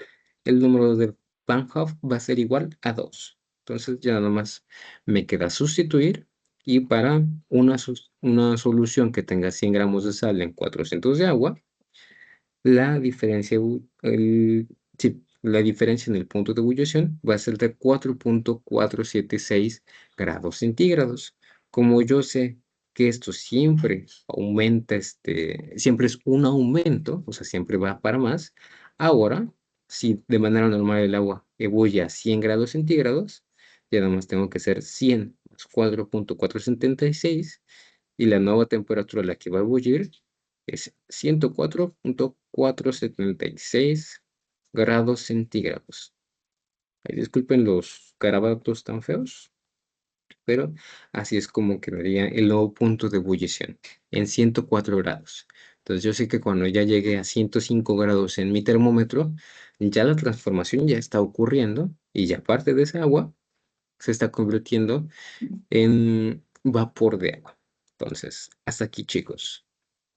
el número de Van Hoff va a ser igual a 2. Entonces ya nada más me queda sustituir y para una solución que tenga 100 gramos de sal en 400 de agua, la diferencia, sí, la diferencia en el punto de ebullición va a ser de 4,476 grados centígrados. Como yo sé que esto siempre aumenta, siempre es un aumento, o sea, siempre va para más, ahora, si de manera normal el agua ebulle a 100 grados centígrados, ya nada más tengo que hacer 100 más 4,476 y la nueva temperatura a la que va a ebullir es 104,476 grados centígrados. Ay, disculpen los garabatos tan feos, pero así es como quedaría el nuevo punto de ebullición, en 104 grados. Entonces yo sé que cuando ya llegue a 105 grados en mi termómetro, ya la transformación ya está ocurriendo y ya parte de esa agua se está convirtiendo en vapor de agua. Entonces, hasta aquí, chicos.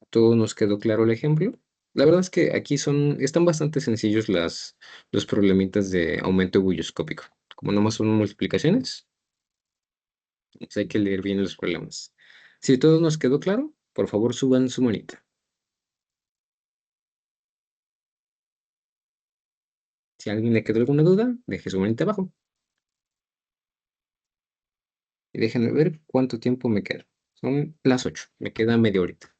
¿Todo nos quedó claro el ejemplo? La verdad es que aquí están bastante sencillos los problemitas de aumento bulloscópico. Como nomás son multiplicaciones, pues hay que leer bien los problemas. Si todo nos quedó claro, por favor suban su manita. Si a alguien le quedó alguna duda, deje su manita abajo. Y déjenme ver cuánto tiempo me queda. Son las 8, me queda media horita.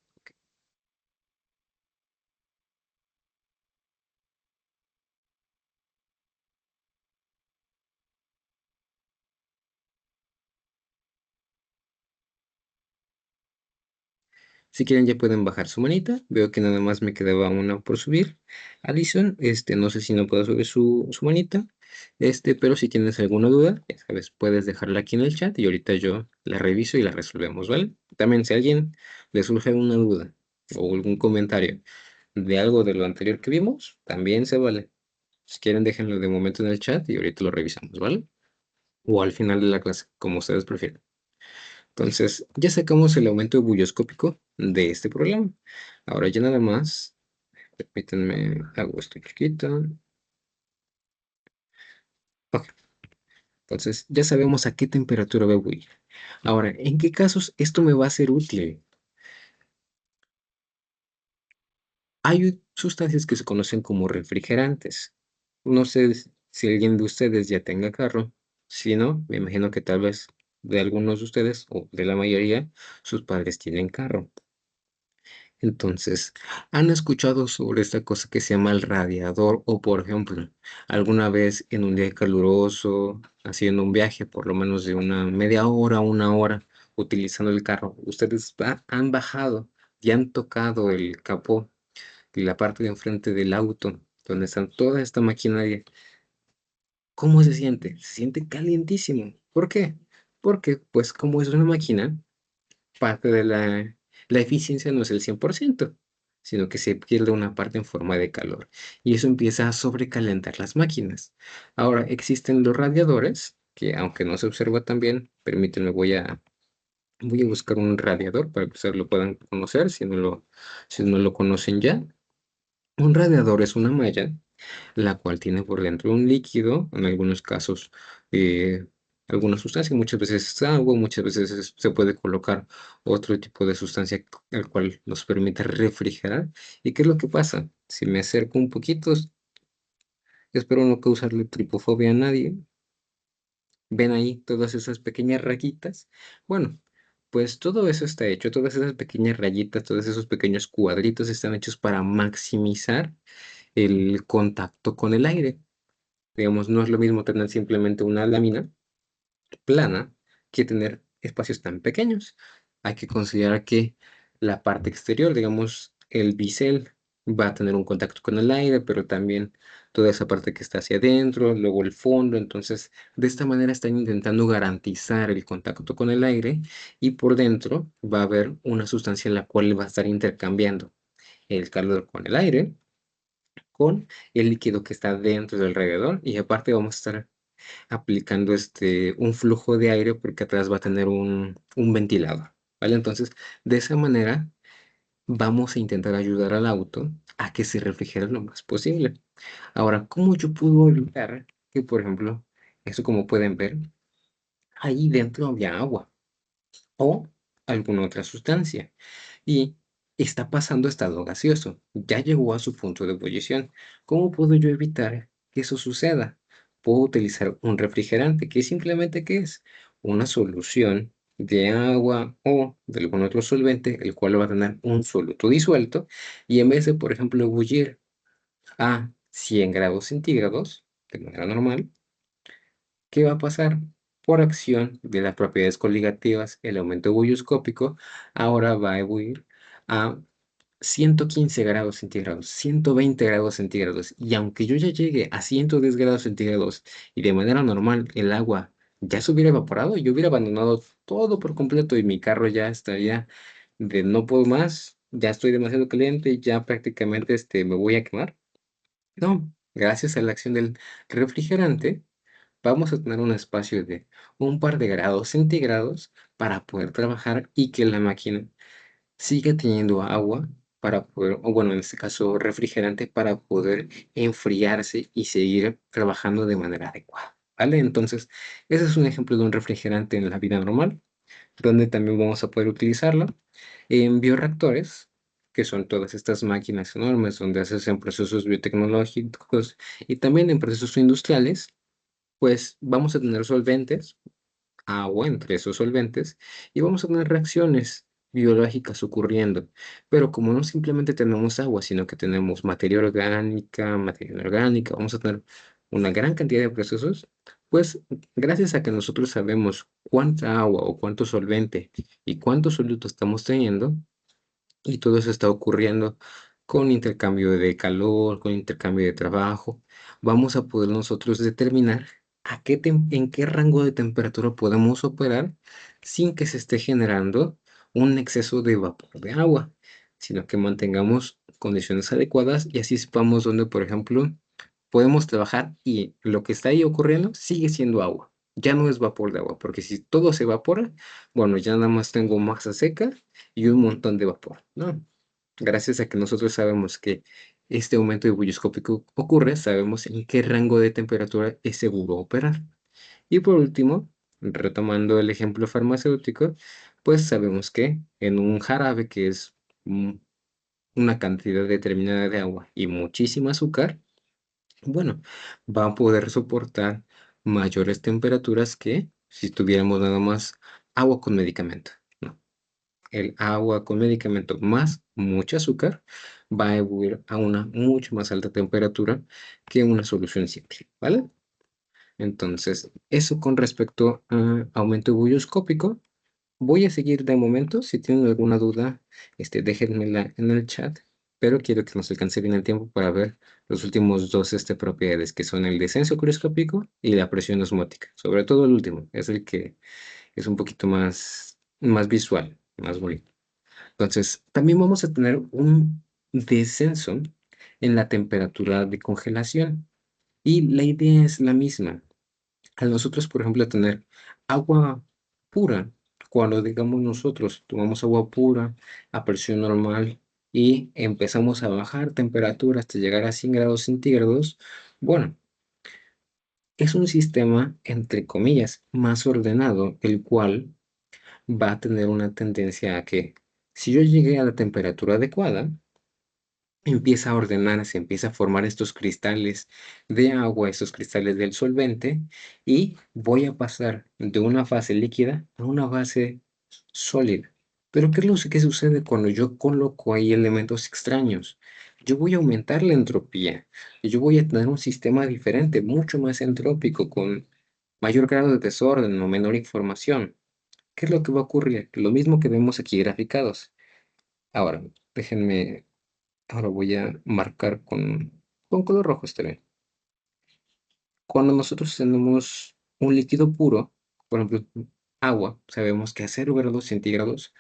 Si quieren ya pueden bajar su manita. Veo que nada más me quedaba una por subir. Alison, no sé si no puedo subir su manita. Pero si tienes alguna duda, ya sabes, puedes dejarla aquí en el chat y ahorita yo la reviso y la resolvemos, ¿vale? También si a alguien le surge alguna duda o algún comentario de algo de lo anterior que vimos, también se vale. Si quieren, déjenlo de momento en el chat y ahorita lo revisamos, ¿vale? O al final de la clase, como ustedes prefieran. Entonces, ya sacamos el aumento bulloscópico de este problema. Ahora ya nada más, permítanme, hago esto chiquito. Ok, entonces ya sabemos a qué temperatura va a ebullir. Ahora, ¿en qué casos esto me va a ser útil? Hay sustancias que se conocen como refrigerantes. No sé si alguien de ustedes ya tenga carro. Si no, me imagino que tal vez de algunos de ustedes o de la mayoría, sus padres tienen carro. Entonces, ¿han escuchado sobre esta cosa que se llama el radiador? O, por ejemplo, alguna vez en un día caluroso, haciendo un viaje por lo menos de una media hora, una hora, utilizando el carro, ustedes han bajado y han tocado el capó y la parte de enfrente del auto, donde está toda esta maquinaria. ¿Cómo se siente? Se siente calientísimo. ¿Por qué? Porque, pues, como es una máquina, parte de la eficiencia no es el 100%, sino que se pierde una parte en forma de calor y eso empieza a sobrecalentar las máquinas. Ahora, existen los radiadores, que aunque no se observa tan bien, permítanme, voy a buscar un radiador para que ustedes lo puedan conocer si no lo conocen ya. Un radiador es una malla la cual tiene por dentro un líquido, en algunos casos eh, alguna sustancia, muchas veces es agua, muchas veces se puede colocar otro tipo de sustancia el cual nos permite refrigerar. ¿Y qué es lo que pasa? Si me acerco un poquito, espero no causarle tripofobia a nadie, ven ahí todas esas pequeñas rayitas. Bueno, pues todo eso está hecho, todas esas pequeñas rayitas, todos esos pequeños cuadritos están hechos para maximizar el contacto con el aire. Digamos, no es lo mismo tener simplemente una lámina plana que tener espacios tan pequeños. Hay que considerar que la parte exterior, digamos, el bisel va a tener un contacto con el aire, pero también toda esa parte que está hacia adentro, luego el fondo. Entonces, de esta manera están intentando garantizar el contacto con el aire y por dentro va a haber una sustancia en la cual va a estar intercambiando el calor con el aire, con el líquido que está dentro del radiador y aparte vamos a estar aplicando un flujo de aire porque atrás va a tener un ventilador, ¿vale? Entonces, de esa manera vamos a intentar ayudar al auto a que se refrigere lo más posible. Ahora, ¿cómo yo puedo evitar que, por ejemplo, eso como pueden ver, ahí dentro había agua o alguna otra sustancia y está pasando a estado gaseoso, ya llegó a su punto de ebullición? ¿Cómo puedo yo evitar que eso suceda? Puedo utilizar un refrigerante, que simplemente ¿qué es? Una solución de agua o de algún otro solvente, el cual va a tener un soluto disuelto, y en vez de, por ejemplo, ebullir a 100 grados centígrados, de manera normal, ¿qué va a pasar? Por acción de las propiedades coligativas, el aumento ebullioscópico ahora va a ebullir a 115 grados centígrados, 120 grados centígrados. Y aunque yo ya llegue a 110 grados centígrados y de manera normal el agua ya se hubiera evaporado, yo hubiera abandonado todo por completo y mi carro ya estaría de no puedo más, ya estoy demasiado caliente, ya prácticamente me voy a quemar. No, gracias a la acción del refrigerante, vamos a tener un espacio de un par de grados centígrados para poder trabajar y que la máquina siga teniendo agua para poder, o bueno, en este caso refrigerante, para poder enfriarse y seguir trabajando de manera adecuada, ¿vale? Entonces, ese es un ejemplo de un refrigerante en la vida normal, donde también vamos a poder utilizarlo en bioreactores, que son todas estas máquinas enormes donde se hacen procesos biotecnológicos y también en procesos industriales, pues vamos a tener solventes, agua entre esos solventes, y vamos a tener reacciones biológicas ocurriendo. Pero como no simplemente tenemos agua, sino que tenemos materia inorgánica, vamos a tener una gran cantidad de procesos, pues gracias a que nosotros sabemos cuánta agua o cuánto solvente y cuánto soluto estamos teniendo, y todo eso está ocurriendo con intercambio de calor, con intercambio de trabajo. Vamos a poder nosotros determinar en qué rango de temperatura podemos operar sin que se esté generando un exceso de vapor de agua, sino que mantengamos condiciones adecuadas y así sepamos dónde, por ejemplo, podemos trabajar y lo que está ahí ocurriendo sigue siendo agua. Ya no es vapor de agua, porque si todo se evapora, bueno, ya nada más tengo masa seca y un montón de vapor, ¿no? Gracias a que nosotros sabemos que este aumento ebullioscópico ocurre, sabemos en qué rango de temperatura es seguro operar. Y por último, retomando el ejemplo farmacéutico, pues sabemos que en un jarabe que es una cantidad determinada de agua y muchísima azúcar, bueno, va a poder soportar mayores temperaturas que si tuviéramos nada más agua con medicamento, ¿no? El agua con medicamento más mucho azúcar va a evoluir a una mucho más alta temperatura que una solución simple, ¿vale? Entonces, eso con respecto a aumento ebullioscópico. Voy a seguir de momento. Si tienen alguna duda, déjenmela en el chat, pero quiero que nos alcance bien el tiempo para ver los últimos dos propiedades, que son el descenso crioscópico y la presión osmótica. Sobre todo el último, es el que es un poquito más visual, más bonito. Entonces, también vamos a tener un descenso en la temperatura de congelación y la idea es la misma. Al nosotros, por ejemplo, tener agua pura, cuando digamos nosotros tomamos agua pura a presión normal y empezamos a bajar temperatura hasta llegar a 100 grados centígrados, bueno, es un sistema, entre comillas, más ordenado, el cual va a tener una tendencia a que si yo llegué a la temperatura adecuada, empieza a ordenarse, empieza a formar estos cristales de agua, estos cristales del solvente, y voy a pasar de una fase líquida a una fase sólida. Pero ¿qué es lo que sucede cuando yo coloco ahí elementos extraños? Yo voy a aumentar la entropía, y yo voy a tener un sistema diferente, mucho más entrópico, con mayor grado de desorden o menor información. ¿Qué es lo que va a ocurrir? Lo mismo que vemos aquí graficados. Ahora, déjenme. Ahora voy a marcar con color rojo, está bien. Cuando nosotros tenemos un líquido puro, por ejemplo, agua, sabemos que a 0 grados centígrados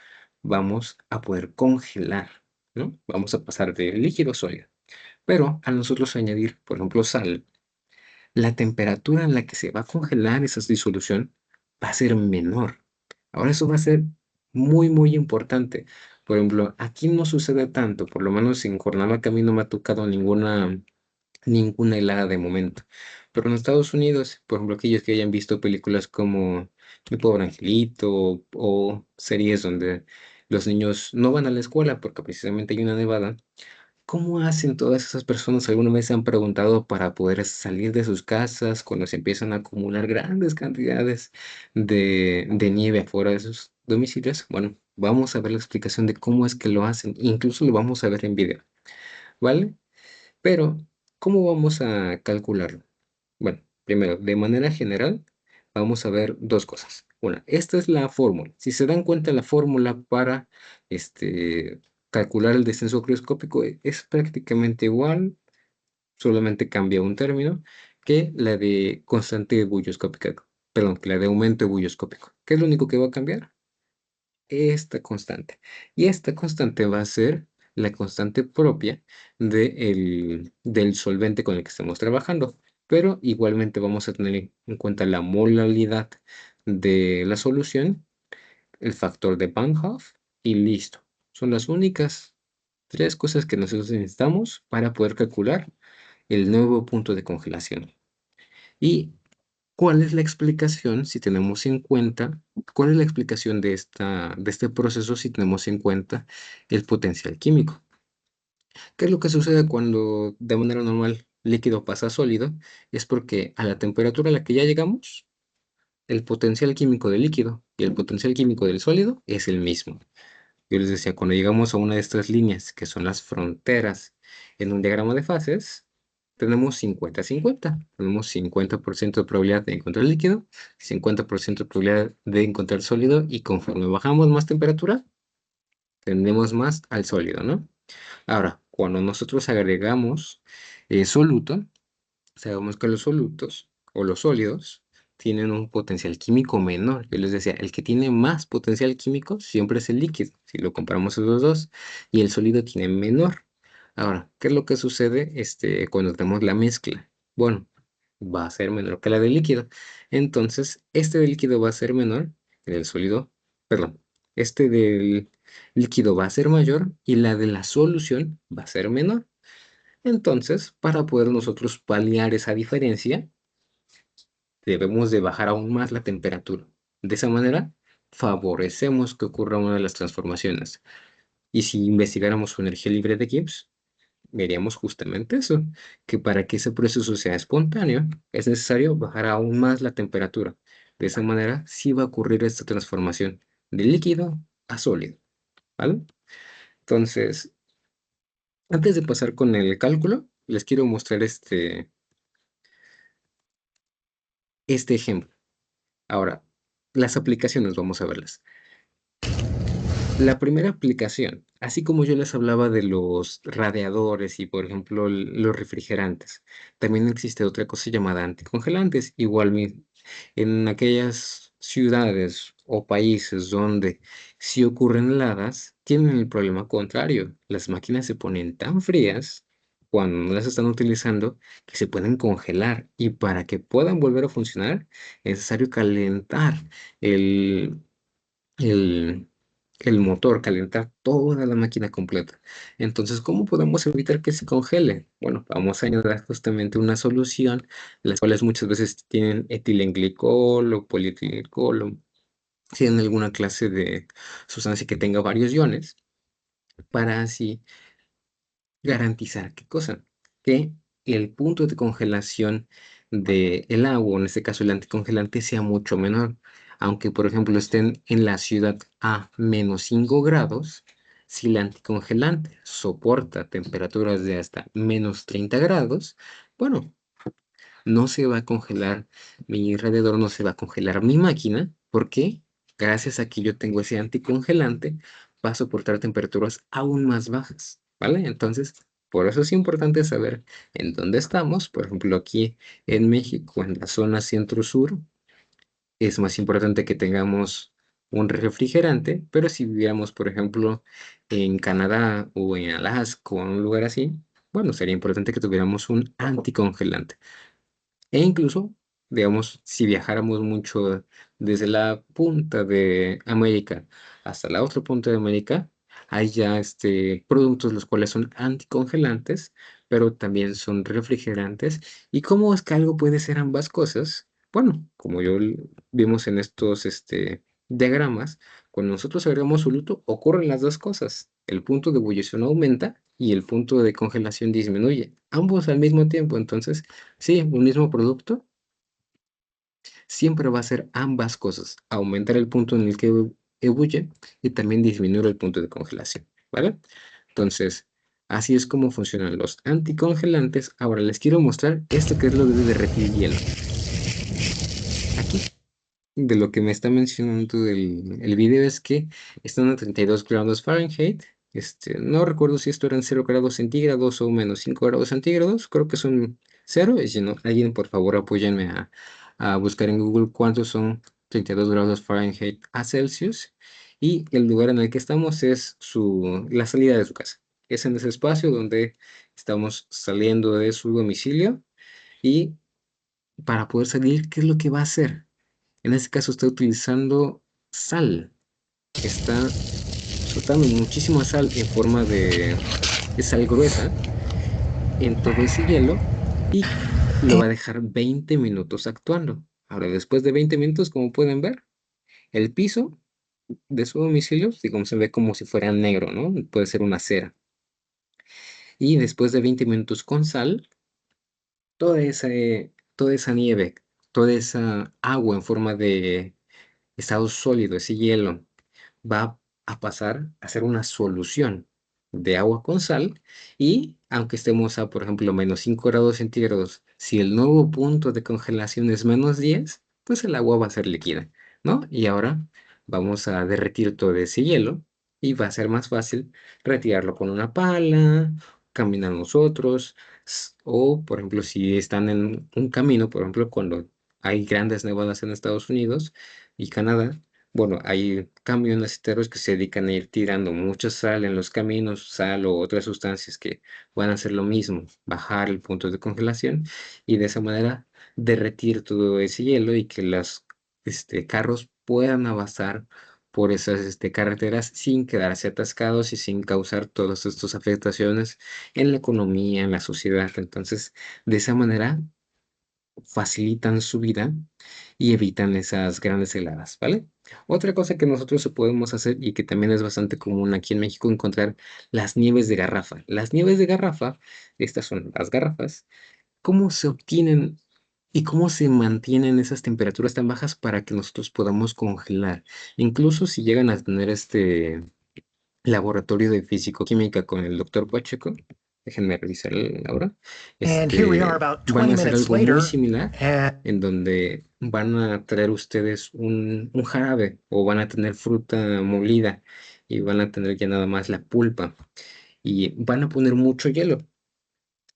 vamos a poder congelar, ¿no? Vamos a pasar de líquido a sólido. Pero al nosotros añadir, por ejemplo, sal, la temperatura en la que se va a congelar esa disolución va a ser menor. Ahora eso va a ser muy, muy importante. Por ejemplo, aquí no sucede tanto, por lo menos en Cuernavaca a mí no me ha tocado ninguna helada de momento. Pero en Estados Unidos, por ejemplo, aquellos que hayan visto películas como Mi pobre angelito o series donde los niños no van a la escuela porque precisamente hay una nevada, ¿cómo hacen todas esas personas? ¿Alguna vez se han preguntado para poder salir de sus casas cuando se empiezan a acumular grandes cantidades de nieve afuera de sus domicilios? Bueno, vamos a ver la explicación de cómo es que lo hacen. Incluso lo vamos a ver en video, ¿vale? Pero, ¿cómo vamos a calcularlo? Bueno, primero, de manera general, vamos a ver dos cosas. Una, esta es la fórmula. Si se dan cuenta, la fórmula para calcular el descenso crioscópico es prácticamente igual, solamente cambia un término, que la de constante bulloscópica, perdón, que la de aumento bulloscópico. ¿Qué es lo único que va a cambiar? Esta constante. Y esta constante va a ser la constante propia del solvente con el que estamos trabajando. Pero igualmente vamos a tener en cuenta la molaridad de la solución, el factor de Van Hoff y listo. Son las únicas tres cosas que nosotros necesitamos para poder calcular el nuevo punto de congelación. Y ¿cuál es la explicación si tenemos en cuenta, cuál es la explicación de este proceso si tenemos en cuenta el potencial químico? ¿Qué es lo que sucede cuando de manera normal líquido pasa a sólido? Es porque a la temperatura a la que ya llegamos, el potencial químico del líquido y el potencial químico del sólido es el mismo. Yo les decía, cuando llegamos a una de estas líneas, que son las fronteras en un diagrama de fases, tenemos 50-50. Tenemos 50% de probabilidad de encontrar líquido, 50% de probabilidad de encontrar sólido, y conforme bajamos más temperatura, tendemos más al sólido, ¿no? Ahora, cuando nosotros agregamos soluto, sabemos que los solutos o los sólidos tienen un potencial químico menor. Yo les decía, el que tiene más potencial químico siempre es el líquido, si lo comparamos esos dos, y el sólido tiene menor. Ahora, ¿qué es lo que sucede cuando tenemos la mezcla? Bueno, va a ser menor que la del líquido. Entonces, este del líquido va a ser menor que el del sólido, perdón, este del líquido va a ser mayor y la de la solución va a ser menor. Entonces, para poder nosotros paliar esa diferencia, debemos de bajar aún más la temperatura. De esa manera, favorecemos que ocurra una de las transformaciones. Y si investigáramos su energía libre de Gibbs, veríamos justamente eso, que para que ese proceso sea espontáneo, es necesario bajar aún más la temperatura. De esa manera, sí va a ocurrir esta transformación de líquido a sólido, ¿vale? Entonces, antes de pasar con el cálculo, les quiero mostrar este ejemplo. Ahora, las aplicaciones, vamos a verlas. La primera aplicación, así como yo les hablaba de los radiadores y, por ejemplo, los refrigerantes, también existe otra cosa llamada anticongelantes. Igual en aquellas ciudades o países donde sí ocurren heladas, tienen el problema contrario. Las máquinas se ponen tan frías cuando no las están utilizando que se pueden congelar. Y para que puedan volver a funcionar, es necesario calentar el, el, el motor, calentar toda la máquina completa. Entonces, ¿cómo podemos evitar que se congele? Bueno, vamos a añadir justamente una solución, las cuales muchas veces tienen etilenglicol o polietilenglicol, o tienen alguna clase de sustancia que tenga varios iones, para así garantizar, ¿qué cosa? Que el punto de congelación del agua, en este caso el anticongelante, sea mucho menor. Aunque, por ejemplo, estén en la ciudad a -5 grados, si el anticongelante soporta temperaturas de hasta -30 grados, bueno, no se va a congelar mi radiador, no se va a congelar mi máquina, porque gracias a que yo tengo ese anticongelante, va a soportar temperaturas aún más bajas, ¿vale? Entonces, por eso es importante saber en dónde estamos. Por ejemplo, aquí en México, en la zona centro-sur, es más importante que tengamos un refrigerante, pero si viviéramos, por ejemplo, en Canadá o en Alaska o en un lugar así, bueno, sería importante que tuviéramos un anticongelante. E incluso, digamos, si viajáramos mucho desde la punta de América hasta la otra punta de América, hay ya productos los cuales son anticongelantes, pero también son refrigerantes. ¿Y cómo es que algo puede ser ambas cosas? Bueno, como vimos en estos diagramas, cuando nosotros agregamos soluto, ocurren las dos cosas. El punto de ebullición aumenta y el punto de congelación disminuye, ambos al mismo tiempo. Entonces, sí, un mismo producto siempre va a ser ambas cosas, aumentar el punto en el que ebulle y también disminuir el punto de congelación, ¿vale? Entonces, así es como funcionan los anticongelantes. Ahora les quiero mostrar esto que es lo de derretir hielo. Aquí, de lo que me está mencionando el video es que están a 32 grados Fahrenheit. No recuerdo si esto eran 0 grados centígrados o menos 5 grados centígrados. Creo que son 0. Y si no, alguien por favor apóyenme a buscar en Google cuántos son 32 grados Fahrenheit a Celsius. Y el lugar en el que estamos es la salida de su casa. Es en ese espacio donde estamos saliendo de su domicilio. Y para poder salir, ¿qué es lo que va a hacer? En este caso está utilizando sal. Está soltando muchísima sal en forma de sal gruesa en todo ese hielo y lo va a dejar 20 minutos actuando. Ahora, después de 20 minutos, como pueden ver, el piso de su domicilio, digamos, se ve como si fuera negro, ¿no? Puede ser una cera. Y después de 20 minutos con sal, toda esa, toda esa nieve, toda esa agua en forma de estado sólido, ese hielo, va a pasar a ser una solución de agua con sal y aunque estemos a, por ejemplo, menos 5 grados centígrados, si el nuevo punto de congelación es menos 10, pues el agua va a ser líquida, ¿no? Y ahora vamos a derretir todo ese hielo y va a ser más fácil retirarlo con una pala, caminar nosotros, o, por ejemplo, si están en un camino, por ejemplo, cuando hay grandes nevadas en Estados Unidos y Canadá, bueno, hay camioneros que se dedican a ir tirando mucha sal en los caminos, sal o otras sustancias que van a hacer lo mismo, bajar el punto de congelación y de esa manera derretir todo ese hielo y que los carros puedan avanzar por esas carreteras sin quedarse atascados y sin causar todas estas afectaciones en la economía, en la sociedad. Entonces, de esa manera facilitan su vida y evitan esas grandes heladas, ¿vale? Otra cosa que nosotros podemos hacer y que también es bastante común aquí en México encontrar las nieves de garrafa. Las nieves de garrafa, estas son las garrafas, ¿cómo se obtienen y cómo se mantienen esas temperaturas tan bajas para que nosotros podamos congelar? Incluso si llegan a tener laboratorio de físico-química con el doctor Pacheco, déjenme revisar ahora, And here we are about van 20 a hacer minutes algo muy later, similar, and en donde van a traer ustedes un jarabe o van a tener fruta molida y van a tener ya nada más la pulpa y van a poner mucho hielo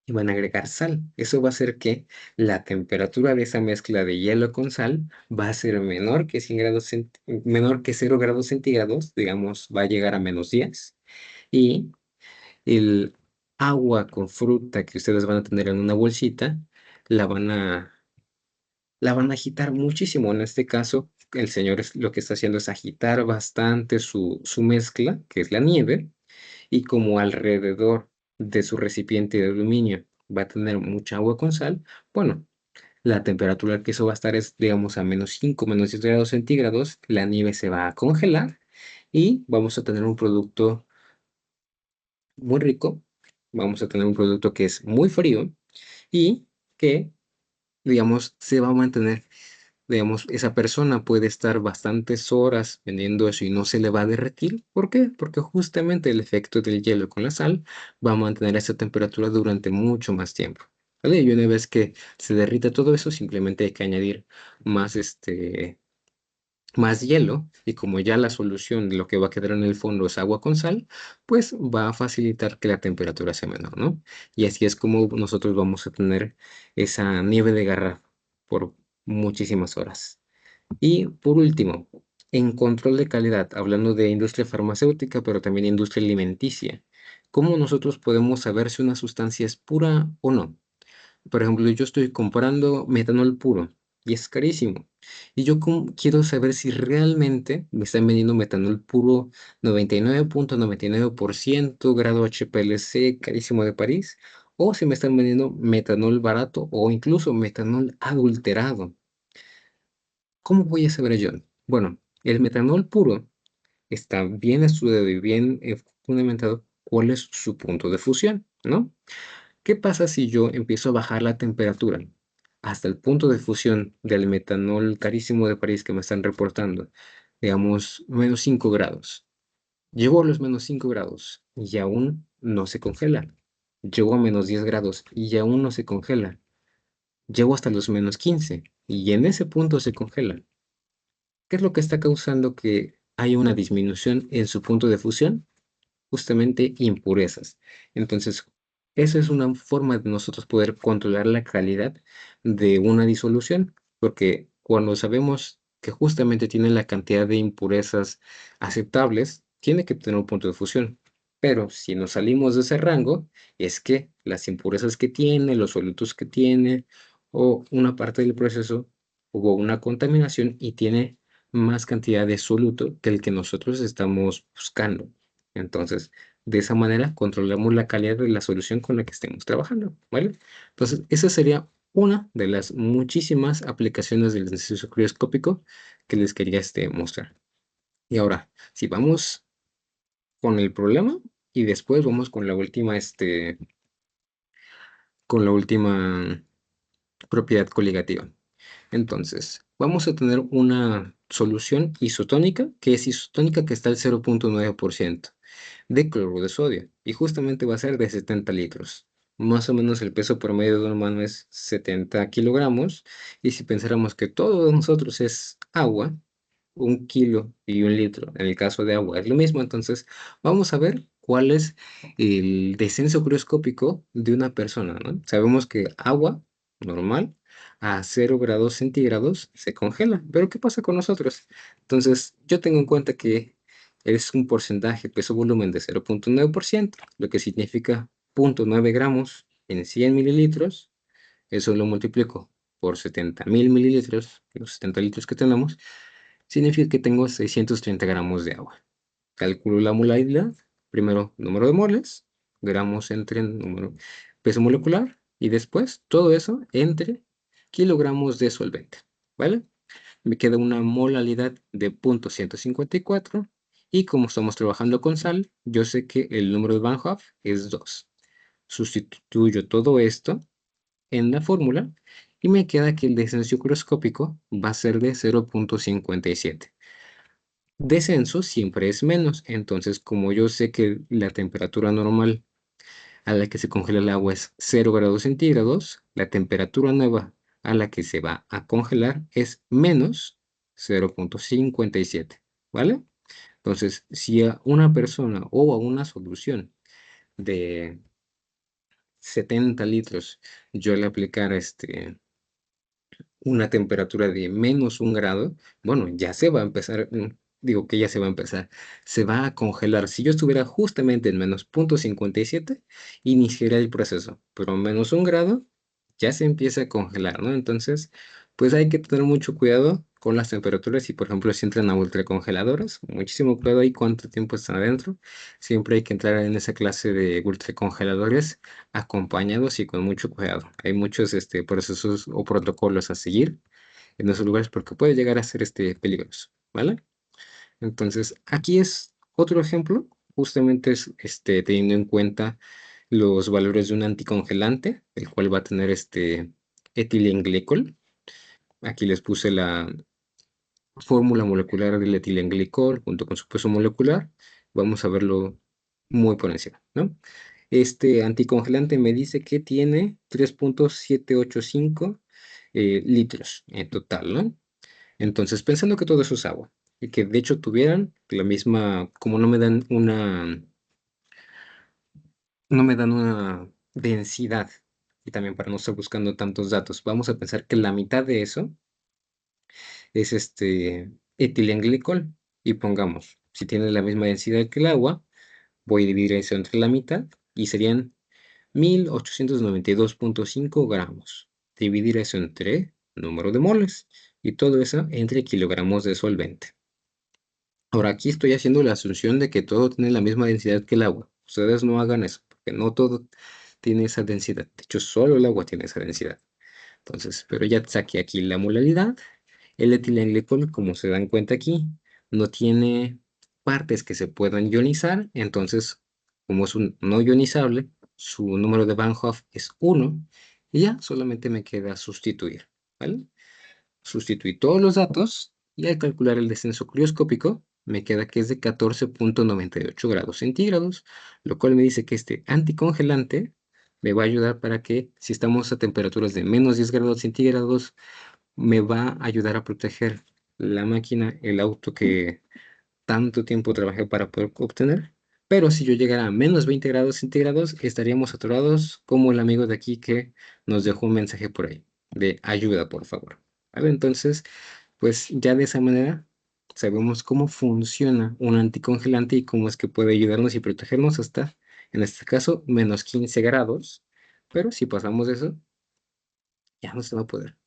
y van a agregar sal. Eso va a hacer que la temperatura de esa mezcla de hielo con sal va a ser menor que 100 grados menor que 0 grados centígrados, digamos, va a llegar a -10 y el agua con fruta que ustedes van a tener en una bolsita la van a agitar muchísimo. En este caso, el señor lo que está haciendo es agitar bastante su mezcla, que es la nieve, y como alrededor de su recipiente de aluminio va a tener mucha agua con sal, bueno, la temperatura que eso va a estar es, digamos, a -5, -10 grados centígrados, la nieve se va a congelar y vamos a tener un producto muy rico, vamos a tener un producto que es muy frío y que, digamos, se va a mantener. Digamos, esa persona puede estar bastantes horas vendiendo eso y no se le va a derretir. ¿Por qué? Porque justamente el efecto del hielo con la sal va a mantener esa temperatura durante mucho más tiempo. ¿Vale? Y una vez que se derrita todo eso, simplemente hay que añadir más, más hielo y como ya la solución de lo que va a quedar en el fondo es agua con sal, pues va a facilitar que la temperatura sea menor, ¿no? Y así es como nosotros vamos a tener esa nieve de garrafa por muchísimas horas. Y por último, en control de calidad, hablando de industria farmacéutica, pero también industria alimenticia, ¿cómo nosotros podemos saber si una sustancia es pura o no? Por ejemplo, yo estoy comprando metanol puro y es carísimo. Y yo quiero saber si realmente me están vendiendo metanol puro 99.99% grado HPLC carísimo de París, o si me están vendiendo metanol barato o incluso metanol adulterado. ¿Cómo voy a saber yo? Bueno, el metanol puro está bien estudiado y bien fundamentado cuál es su punto de fusión, ¿no? ¿Qué pasa si yo empiezo a bajar la temperatura hasta el punto de fusión del metanol carísimo de París que me están reportando? Digamos, -5 grados. Llego a los -5 grados y aún no se congela. Llego a -10 grados y aún no se congela. Llego hasta los -15 y en ese punto se congela. ¿Qué es lo que está causando que haya una disminución en su punto de fusión? Justamente impurezas. Entonces, eso es una forma de nosotros poder controlar la calidad de una disolución, porque cuando sabemos que justamente tiene la cantidad de impurezas aceptables, tiene que tener un punto de fusión. Pero si nos salimos de ese rango, es que las impurezas que tiene, los solutos que tiene, o una parte del proceso, hubo una contaminación y tiene más cantidad de soluto que el que nosotros estamos buscando. Entonces, de esa manera controlamos la calidad de la solución con la que estemos trabajando, ¿vale? Entonces, esa sería una de las muchísimas aplicaciones del ejercicio crioscópico que les quería mostrar. Y ahora, si vamos con el problema y después vamos con la última propiedad coligativa. Entonces, vamos a tener una solución isotónica, que es isotónica que está al 0.9% de cloruro de sodio, y justamente va a ser de 70 litros. Más o menos el peso promedio de un humano es 70 kilogramos, y si pensáramos que todo de nosotros es agua, 1 kilo y 1 litro, en el caso de agua es lo mismo, entonces vamos a ver cuál es el descenso crioscópico de una persona, ¿no? Sabemos que agua normal a 0 grados centígrados se congela, pero ¿qué pasa con nosotros? Entonces yo tengo en cuenta que es un porcentaje peso-volumen de 0.9%, lo que significa 0.9 gramos en 100 mililitros. Eso lo multiplico por 70.000 mililitros, los 70 litros que tenemos, significa que tengo 630 gramos de agua. Calculo la molaridad, primero número de moles, gramos entre número, peso molecular, y después todo eso entre kilogramos de solvente, ¿vale? Me queda una molaridad de 0.154, y como estamos trabajando con sal, yo sé que el número de Van Hoff es 2. Sustituyo todo esto en la fórmula y me queda que el descenso microscópico va a ser de 0.57. Descenso siempre es menos, entonces como yo sé que la temperatura normal a la que se congela el agua es 0 grados centígrados, la temperatura nueva a la que se va a congelar es menos 0.57, ¿vale? Entonces, si a una persona o a una solución de 70 litros yo le aplicara una temperatura de -1 grado, bueno, ya se va a empezar, digo que ya se va a empezar, se va a congelar. Si yo estuviera justamente en -0.57, iniciaría el proceso, pero -1 grado ya se empieza a congelar, ¿no? Entonces, pues hay que tener mucho cuidado con las temperaturas y, por ejemplo, si entran a ultracongeladoras, muchísimo cuidado ahí cuánto tiempo están adentro. Siempre hay que entrar en esa clase de ultracongeladores acompañados y con mucho cuidado. Hay muchos procesos o protocolos a seguir en esos lugares porque puede llegar a ser peligroso, ¿vale? Entonces, aquí es otro ejemplo, justamente es teniendo en cuenta los valores de un anticongelante, el cual va a tener etilenglicol. Aquí les puse la fórmula molecular del etilenglicol junto con su peso molecular. Vamos a verlo muy por encima, ¿no? Este anticongelante me dice que tiene 3.785 litros en total, ¿no? Entonces, pensando que todo eso es agua y que de hecho tuvieran la misma, como no me dan una densidad, y también para no estar buscando tantos datos, vamos a pensar que la mitad de eso es etilenglicol, y pongamos, si tiene la misma densidad que el agua, voy a dividir eso entre la mitad y serían 1892.5 gramos. Dividir eso entre número de moles y todo eso entre kilogramos de solvente. Ahora aquí estoy haciendo la asunción de que todo tiene la misma densidad que el agua. Ustedes no hagan eso, porque no todo tiene esa densidad. De hecho, solo el agua tiene esa densidad. Entonces, pero ya saqué aquí la molaridad. El etilenglicol, como se dan cuenta aquí, no tiene partes que se puedan ionizar. Entonces, como es un no ionizable, su número de Van Hoff es 1. Y ya solamente me queda sustituir, ¿vale? Sustituí todos los datos y al calcular el descenso crioscópico me queda que es de 14.98 grados centígrados, lo cual me dice que este anticongelante me va a ayudar para que si estamos a temperaturas de menos 10 grados centígrados, me va a ayudar a proteger la máquina, el auto que tanto tiempo trabajé para poder obtener. Pero si yo llegara a menos 20 grados centígrados, estaríamos atorados como el amigo de aquí que nos dejó un mensaje por ahí de ayuda, por favor. ¿Vale? Entonces, pues ya de esa manera sabemos cómo funciona un anticongelante y cómo es que puede ayudarnos y protegernos hasta, en este caso, menos 15 grados. Pero si pasamos de eso, ya no se va a poder.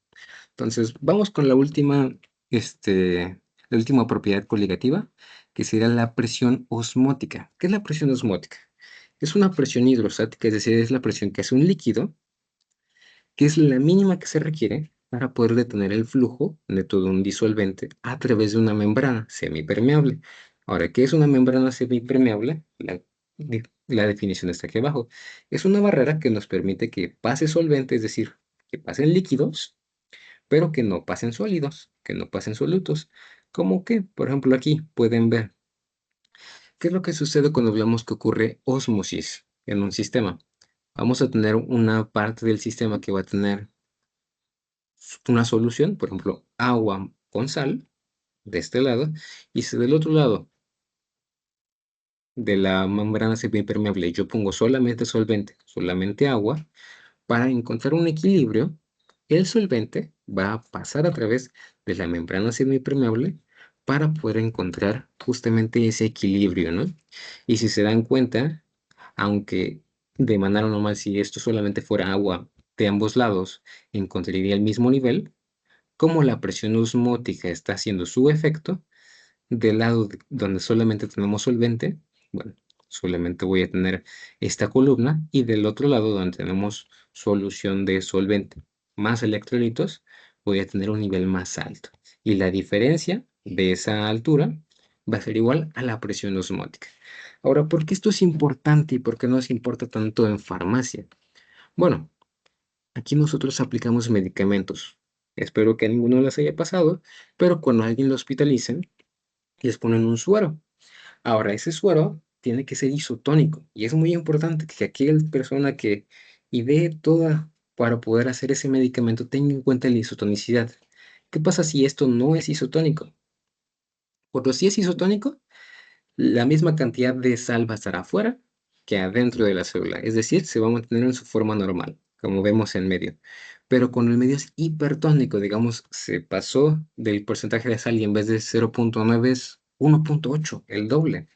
Entonces, vamos con la última propiedad coligativa, que sería la presión osmótica. ¿Qué es la presión osmótica? Es una presión hidrostática, es decir, es la presión que hace un líquido, que es la mínima que se requiere para poder detener el flujo de todo un disolvente a través de una membrana semipermeable. Ahora, ¿qué es una membrana semipermeable? La definición está aquí abajo. Es una barrera que nos permite que pase solvente, es decir, que pasen líquidos pero que no pasen sólidos, que no pasen solutos. Como que, por ejemplo, aquí pueden ver qué es lo que sucede cuando hablamos que ocurre ósmosis en un sistema. Vamos a tener una parte del sistema que va a tener una solución, por ejemplo, agua con sal, de este lado, y si del otro lado de la membrana semipermeable yo pongo solamente solvente, solamente agua, para encontrar un equilibrio, el solvente va a pasar a través de la membrana semipermeable para poder encontrar justamente ese equilibrio, ¿no? Y si se dan cuenta, aunque de manera normal, si esto solamente fuera agua de ambos lados, encontraría el mismo nivel, como la presión osmótica está haciendo su efecto, del lado donde solamente tenemos solvente, bueno, solamente voy a tener esta columna y del otro lado donde tenemos solución de solvente más electrolitos, voy a tener un nivel más alto. Y la diferencia de esa altura va a ser igual a la presión osmótica. Ahora, ¿por qué esto es importante y por qué nos importa tanto en farmacia? Bueno, aquí nosotros aplicamos medicamentos. Espero que a ninguno les haya pasado, pero cuando a alguien lo hospitalicen, les ponen un suero. Ahora, ese suero tiene que ser isotónico y es muy importante que aquella persona que idee toda para poder hacer ese medicamento tenga en cuenta la isotonicidad. ¿Qué pasa si esto no es isotónico? Porque si es isotónico, la misma cantidad de sal va a estar afuera que adentro de la célula, es decir, se va a mantener en su forma normal, como vemos en medio. Pero cuando el medio es hipertónico, digamos, se pasó del porcentaje de sal y en vez de 0.9 es 1.8, el doble.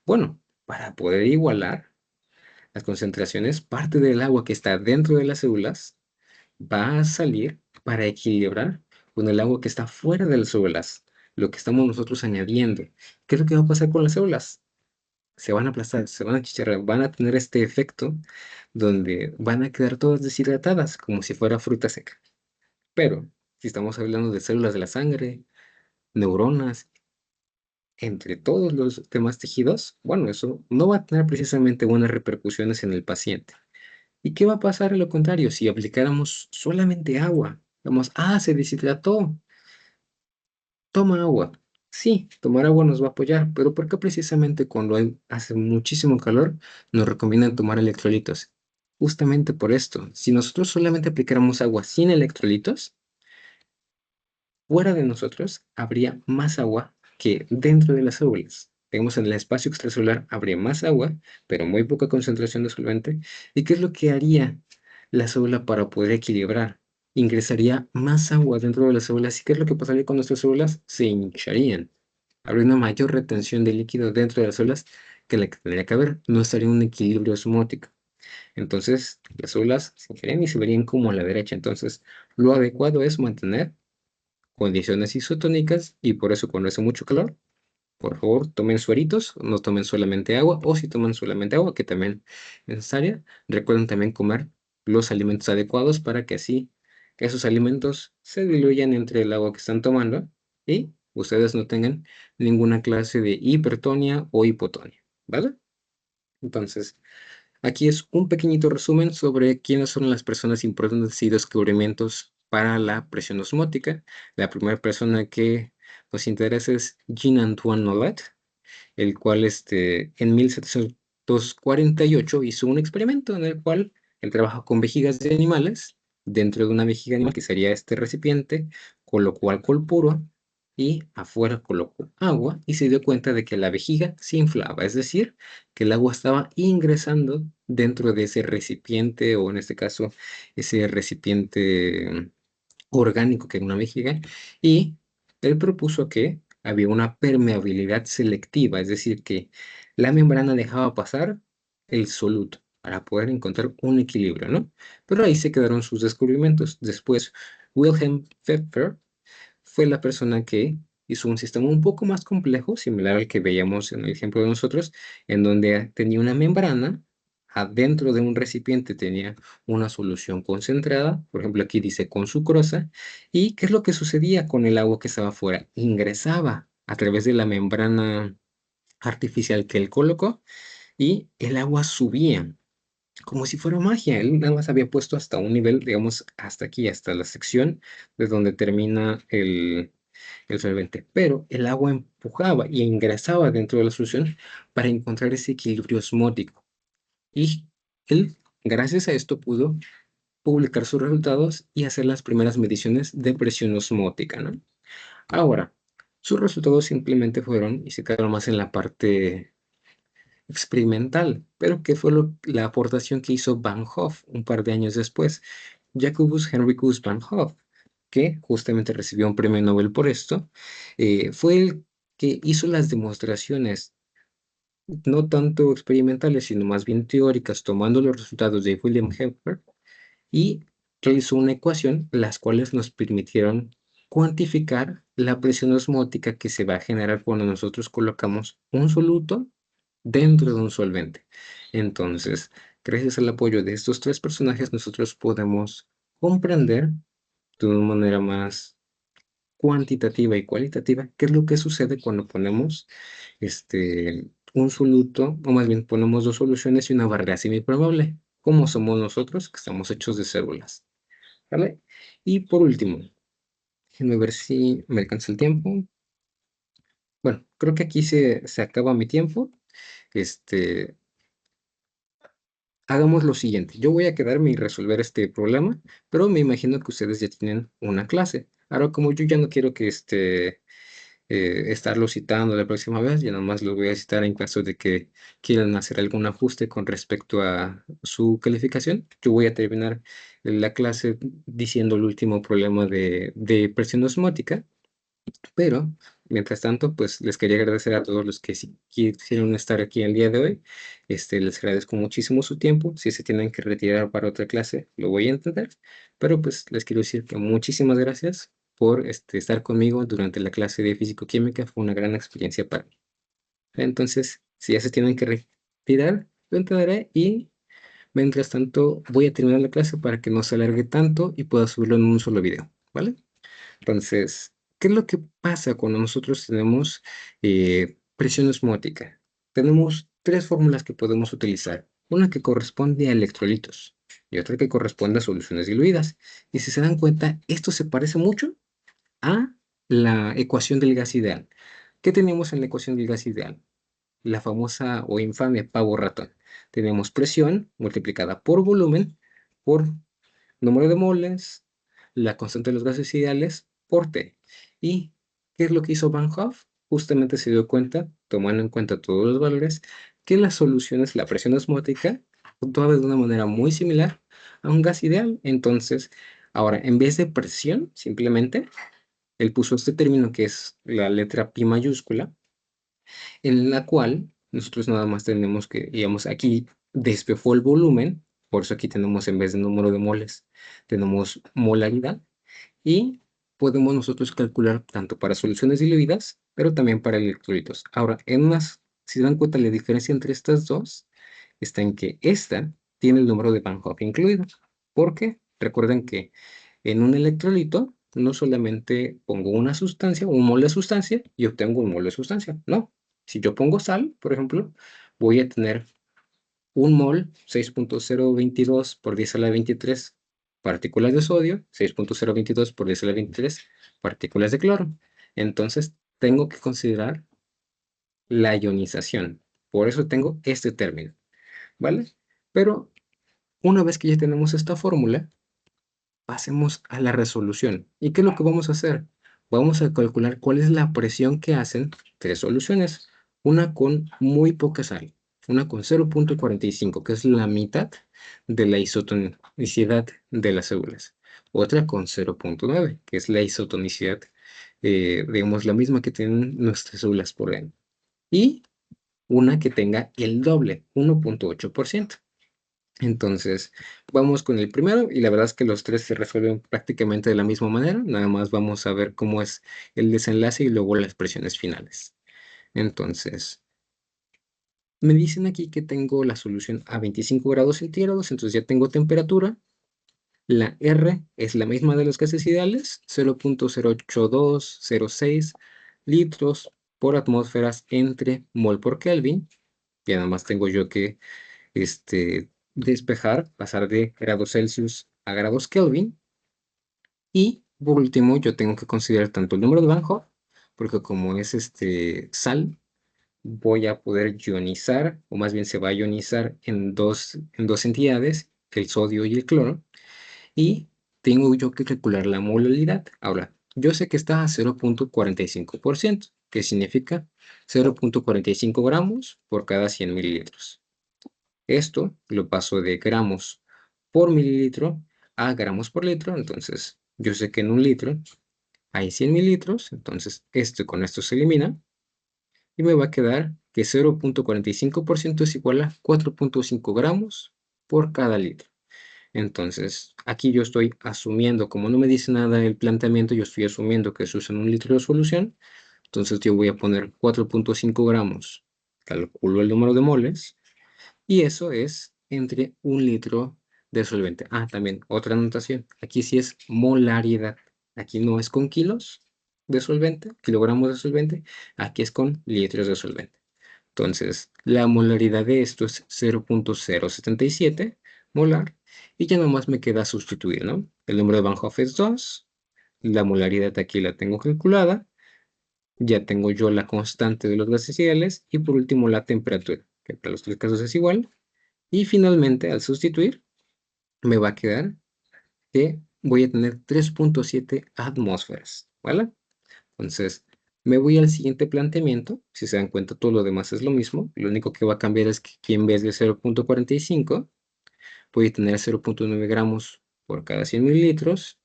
Bueno, para poder igualar las concentraciones, parte del agua que está dentro de las células va a salir para equilibrar con el agua que está fuera de las células, lo que estamos nosotros añadiendo. ¿Qué es lo que va a pasar con las células? Se van a aplastar, se van a chicharrar, van a tener este efecto donde van a quedar todas deshidratadas, como si fuera fruta seca. Pero si estamos hablando de células de la sangre, neuronas, entre todos los demás tejidos, bueno, eso no va a tener precisamente buenas repercusiones en el paciente. ¿Y qué va a pasar a lo contrario si aplicáramos solamente agua? Vamos, se deshidrató, toma agua. Sí, tomar agua nos va a apoyar, pero ¿por qué precisamente cuando hace muchísimo calor nos recomiendan tomar electrolitos? Justamente por esto, si nosotros solamente aplicáramos agua sin electrolitos, fuera de nosotros habría más agua que dentro de las células. Digamos, en el espacio extracelular habría más agua, pero muy poca concentración de solvente. ¿Y qué es lo que haría la célula para poder equilibrar? Ingresaría más agua dentro de las células. ¿Y qué es lo que pasaría con nuestras células? Se hincharían. Habría una mayor retención de líquido dentro de las células que la que tendría que haber. No estaría un equilibrio osmótico. Entonces, las olas se giran y se verían como a la derecha. Entonces, lo adecuado es mantener condiciones isotónicas y por eso cuando hace mucho calor, por favor, tomen sueritos, no tomen solamente agua, o si toman solamente agua, que también es necesaria, recuerden también comer los alimentos adecuados para que así esos alimentos se diluyan entre el agua que están tomando y ustedes no tengan ninguna clase de hipertonia o hipotonia, ¿vale? Entonces, aquí es un pequeñito resumen sobre quiénes son las personas importantes y descubrimientos para la presión osmótica. La primera persona que nos interesa es Jean-Antoine Nollet, el cual en 1748 hizo un experimento en el cual él trabajó con vejigas de animales. Dentro de una vejiga animal, que sería este recipiente, colocó alcohol puro y afuera colocó agua y se dio cuenta de que la vejiga se inflaba, es decir, que el agua estaba ingresando dentro de ese recipiente o en este caso ese recipiente orgánico que era una vejiga, y él propuso que había una permeabilidad selectiva, es decir, que la membrana dejaba pasar el soluto para poder encontrar un equilibrio, ¿no? Pero ahí se quedaron sus descubrimientos. Después, Wilhelm Pfeffer fue la persona que hizo un sistema un poco más complejo, similar al que veíamos en el ejemplo de nosotros, en donde tenía una membrana, adentro de un recipiente tenía una solución concentrada, por ejemplo aquí dice con sucrosa, y ¿qué es lo que sucedía con el agua que estaba afuera? Ingresaba a través de la membrana artificial que él colocó y el agua subía como si fuera magia. Él nada más había puesto hasta un nivel, digamos, hasta aquí, hasta la sección de donde termina el solvente. Pero el agua empujaba y ingresaba dentro de la solución para encontrar ese equilibrio osmótico. Y él, gracias a esto, pudo publicar sus resultados y hacer las primeras mediciones de presión osmótica, ¿no? Ahora, sus resultados simplemente fueron y se quedaron más en la parte experimental, pero ¿qué fue la aportación que hizo Van Hoff un par de años después? Jacobus Henricus Van Hoff, que justamente recibió un premio Nobel por esto, fue el que hizo las demostraciones, no tanto experimentales, sino más bien teóricas, tomando los resultados de William Hepburn y realizó una ecuación, las cuales nos permitieron cuantificar la presión osmótica que se va a generar cuando nosotros colocamos un soluto dentro de un solvente. Entonces, gracias al apoyo de estos tres personajes, nosotros podemos comprender de una manera más cuantitativa y cualitativa qué es lo que sucede cuando ponemos un soluto, o más bien ponemos dos soluciones y una barrera semipermeable, como somos nosotros, que estamos hechos de células, ¿vale? Y por último, déjenme ver si me alcanza el tiempo. Bueno, creo que aquí se acaba mi tiempo. Este, Hagamos lo siguiente. Yo voy a quedarme y resolver este problema, pero me imagino que ustedes ya tienen una clase. Ahora, como yo ya no quiero que estarlo citando la próxima vez, ya nomás los voy a citar en caso de que quieran hacer algún ajuste con respecto a su calificación. Yo voy a terminar la clase diciendo el último problema de presión osmótica. Pero, mientras tanto, pues les quería agradecer a todos los que sí quisieron estar aquí el día de hoy. Les agradezco muchísimo su tiempo. Si se tienen que retirar para otra clase, lo voy a entender. Pero pues les quiero decir que muchísimas gracias por estar conmigo durante la clase de físico-química. Fue una gran experiencia para mí. Entonces, si ya se tienen que retirar, lo entenderé y mientras tanto voy a terminar la clase para que no se alargue tanto y pueda subirlo en un solo video, ¿vale? Entonces, ¿qué es lo que pasa cuando nosotros tenemos presión osmótica? Tenemos tres fórmulas que podemos utilizar. Una que corresponde a electrolitos y otra que corresponde a soluciones diluidas. Y si se dan cuenta, esto se parece mucho a la ecuación del gas ideal. ¿Qué tenemos en la ecuación del gas ideal? La famosa o infame pavo ratón. Tenemos presión multiplicada por volumen por número de moles, la constante de los gases ideales por T. ¿Y qué es lo que hizo Van Hoff? Justamente se dio cuenta, tomando en cuenta todos los valores, que las soluciones, la presión osmótica, actuaba de una manera muy similar a un gas ideal. Entonces, ahora, en vez de presión, simplemente, él puso este término que es la letra pi mayúscula, en la cual nosotros nada más tenemos que, digamos, aquí despejó el volumen, por eso aquí tenemos en vez de número de moles, tenemos molaridad, y podemos nosotros calcular tanto para soluciones diluidas, pero también para electrolitos. Ahora, si se dan cuenta, la diferencia entre estas dos está en que esta tiene el número de Van Hoff incluido. ¿Por qué? Recuerden que en un electrolito no solamente pongo una sustancia, un mol de sustancia, y obtengo un mol de sustancia. No. Si yo pongo sal, por ejemplo, voy a tener un mol, 6.022 por 10 a la 23 partículas de sodio, 6.022 por 10 a la 23 partículas de cloro. Entonces, tengo que considerar la ionización. Por eso tengo este término, ¿vale? Pero una vez que ya tenemos esta fórmula, pasemos a la resolución. ¿Y qué es lo que vamos a hacer? Vamos a calcular cuál es la presión que hacen tres soluciones. Una con muy poca sal, una con 0.45, que es la mitad de la isotonicidad de las células. Otra con 0.9, que es la isotonicidad, digamos, la misma que tienen nuestras células por dentro. Y una que tenga el doble, 1.8%. Entonces, vamos con el primero y la verdad es que los tres se resuelven prácticamente de la misma manera. Nada más vamos a ver cómo es el desenlace y luego las presiones finales. Entonces, me dicen aquí que tengo la solución a 25 grados centígrados, entonces ya tengo temperatura. La R es la misma de los gases ideales, 0.08206 litros por atmósferas entre mol por Kelvin. Ya nada más tengo yo que despejar, pasar de grados Celsius a grados Kelvin. Y por último, yo tengo que considerar tanto el número de Van Hoff, porque como es sal, voy a poder ionizar, o más bien se va a ionizar en dos entidades, el sodio y el cloro, y tengo yo que calcular la molaridad. Ahora, yo sé que está a 0.45%, que significa 0.45 gramos por cada 100 mililitros. Esto lo paso de gramos por mililitro a gramos por litro. Entonces, yo sé que en un litro hay 100 mililitros. Entonces, esto con esto se elimina. Y me va a quedar que 0.45% es igual a 4.5 gramos por cada litro. Entonces, aquí yo estoy asumiendo, como no me dice nada el planteamiento, yo estoy asumiendo que se usa en un litro de solución. Entonces, yo voy a poner 4.5 gramos. Calculo el número de moles. Y eso es entre un litro de solvente. Ah, también otra anotación. Aquí sí es molaridad. Aquí no es con kilos de solvente, kilogramos de solvente. Aquí es con litros de solvente. Entonces, la molaridad de esto es 0.077 molar. Y ya nomás me queda sustituir, ¿no? El número de Van Hoff es 2. La molaridad aquí la tengo calculada. Ya tengo yo la constante de los gases ideales. Y por último, la temperatura, que para los tres casos es igual. Y finalmente, al sustituir, me va a quedar que voy a tener 3.7 atmósferas, ¿vale? Entonces, me voy al siguiente planteamiento. Si se dan cuenta, todo lo demás es lo mismo. Lo único que va a cambiar es que aquí en vez de 0.45, voy a tener 0.9 gramos por cada 100 mililitros.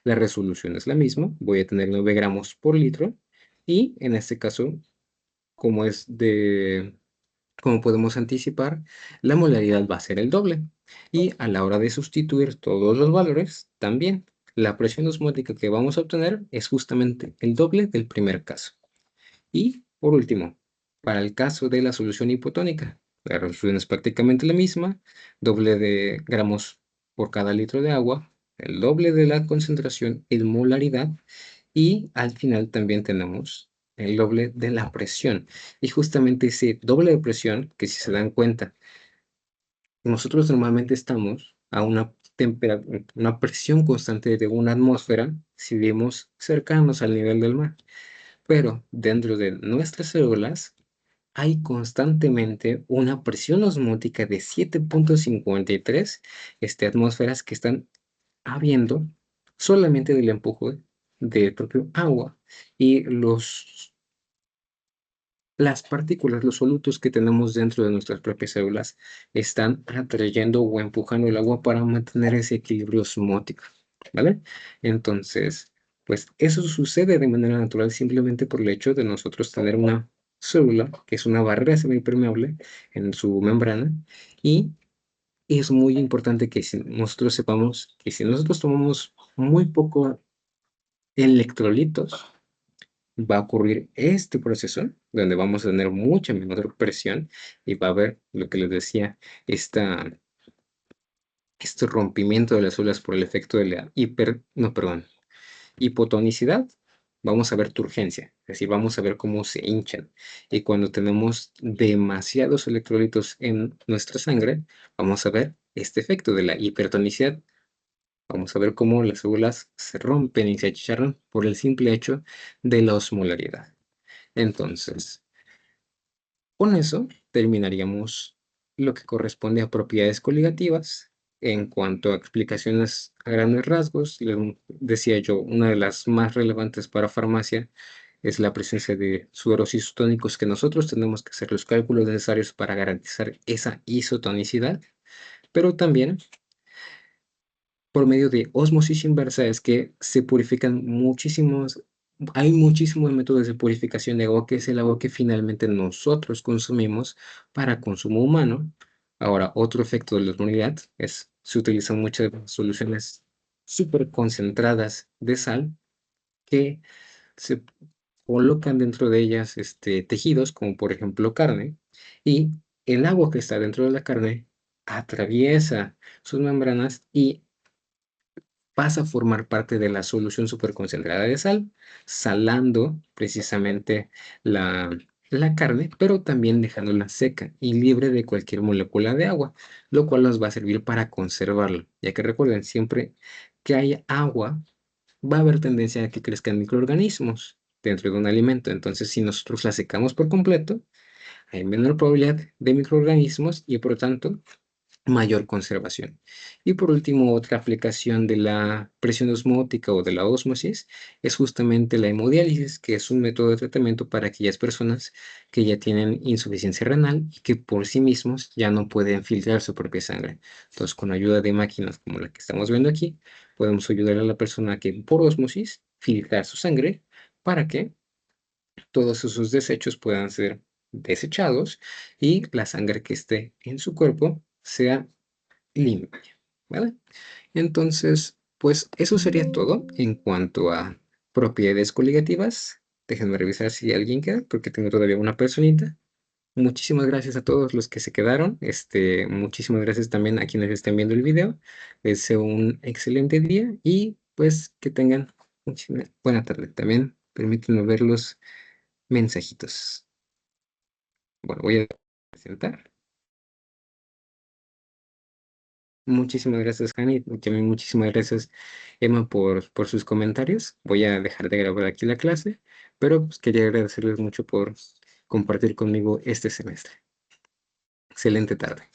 La resolución es la misma. Voy a tener 9 gramos por litro. Y en este caso, como es de como podemos anticipar, la molaridad va a ser el doble. Y a la hora de sustituir todos los valores, también la presión osmótica que vamos a obtener es justamente el doble del primer caso. Y por último, para el caso de la solución hipotónica, la resolución es prácticamente la misma, doble de gramos por cada litro de agua, el doble de la concentración en molaridad, y al final también tenemos el doble de la presión. Y justamente ese doble de presión, que si se dan cuenta, nosotros normalmente estamos a una presión constante de una atmósfera si vivimos cercanos al nivel del mar. Pero dentro de nuestras células hay constantemente una presión osmótica de 7.53 atmósferas que están habiendo solamente del empuje del propio agua. Y las partículas, los solutos que tenemos dentro de nuestras propias células están atrayendo o empujando el agua para mantener ese equilibrio osmótico, ¿vale? Entonces, pues eso sucede de manera natural simplemente por el hecho de nosotros tener una célula, que es una barrera semipermeable en su membrana, y es muy importante que nosotros sepamos que si nosotros tomamos muy poco electrolitos, va a ocurrir este proceso donde vamos a tener mucha menor presión y va a haber lo que les decía, este rompimiento de las células por el efecto de la no, perdón, hipotonicidad. Vamos a ver turgencia, es decir, vamos a ver cómo se hinchan. Y cuando tenemos demasiados electrolitos en nuestra sangre, vamos a ver este efecto de la hipertonicidad. Vamos a ver cómo las células se rompen y se achicharran por el simple hecho de la osmolaridad. Entonces, con eso terminaríamos lo que corresponde a propiedades coligativas. En cuanto a explicaciones a grandes rasgos, decía yo, una de las más relevantes para farmacia es la presencia de sueros isotónicos, que nosotros tenemos que hacer los cálculos necesarios para garantizar esa isotonicidad, pero también por medio de ósmosis inversa es que se purifican hay muchísimos métodos de purificación de agua, que es el agua que finalmente nosotros consumimos para consumo humano. Ahora, otro efecto de la osmolaridad es, se utilizan muchas soluciones súper concentradas de sal que se colocan dentro de ellas tejidos, como por ejemplo carne, y el agua que está dentro de la carne atraviesa sus membranas y pasa a formar parte de la solución superconcentrada de sal, salando precisamente la, la carne, pero también dejándola seca y libre de cualquier molécula de agua, lo cual nos va a servir para conservarlo, ya que recuerden, siempre que haya agua, va a haber tendencia a que crezcan microorganismos dentro de un alimento. Entonces, si nosotros la secamos por completo, hay menor probabilidad de microorganismos y por lo tanto mayor conservación. Y por último, otra aplicación de la presión osmótica o de la ósmosis es justamente la hemodiálisis, que es un método de tratamiento para aquellas personas que ya tienen insuficiencia renal y que por sí mismos ya no pueden filtrar su propia sangre. Entonces, con ayuda de máquinas como la que estamos viendo aquí, podemos ayudar a la persona a que por ósmosis filtrar su sangre para que todos esos desechos puedan ser desechados y la sangre que esté en su cuerpo sea limpia, ¿vale? Entonces, pues eso sería todo en cuanto a propiedades coligativas. Déjenme revisar si alguien queda, porque tengo todavía una personita. Muchísimas gracias a todos los que se quedaron. Muchísimas gracias también a quienes estén viendo el video. Les deseo un excelente día y pues que tengan muchísima buena tarde. También permítanme ver los mensajitos. Bueno, voy a presentar. Muchísimas gracias, Hani. Y también muchísimas gracias, Emma, por sus comentarios. Voy a dejar de grabar aquí la clase, pero pues, quería agradecerles mucho por compartir conmigo este semestre. Excelente tarde.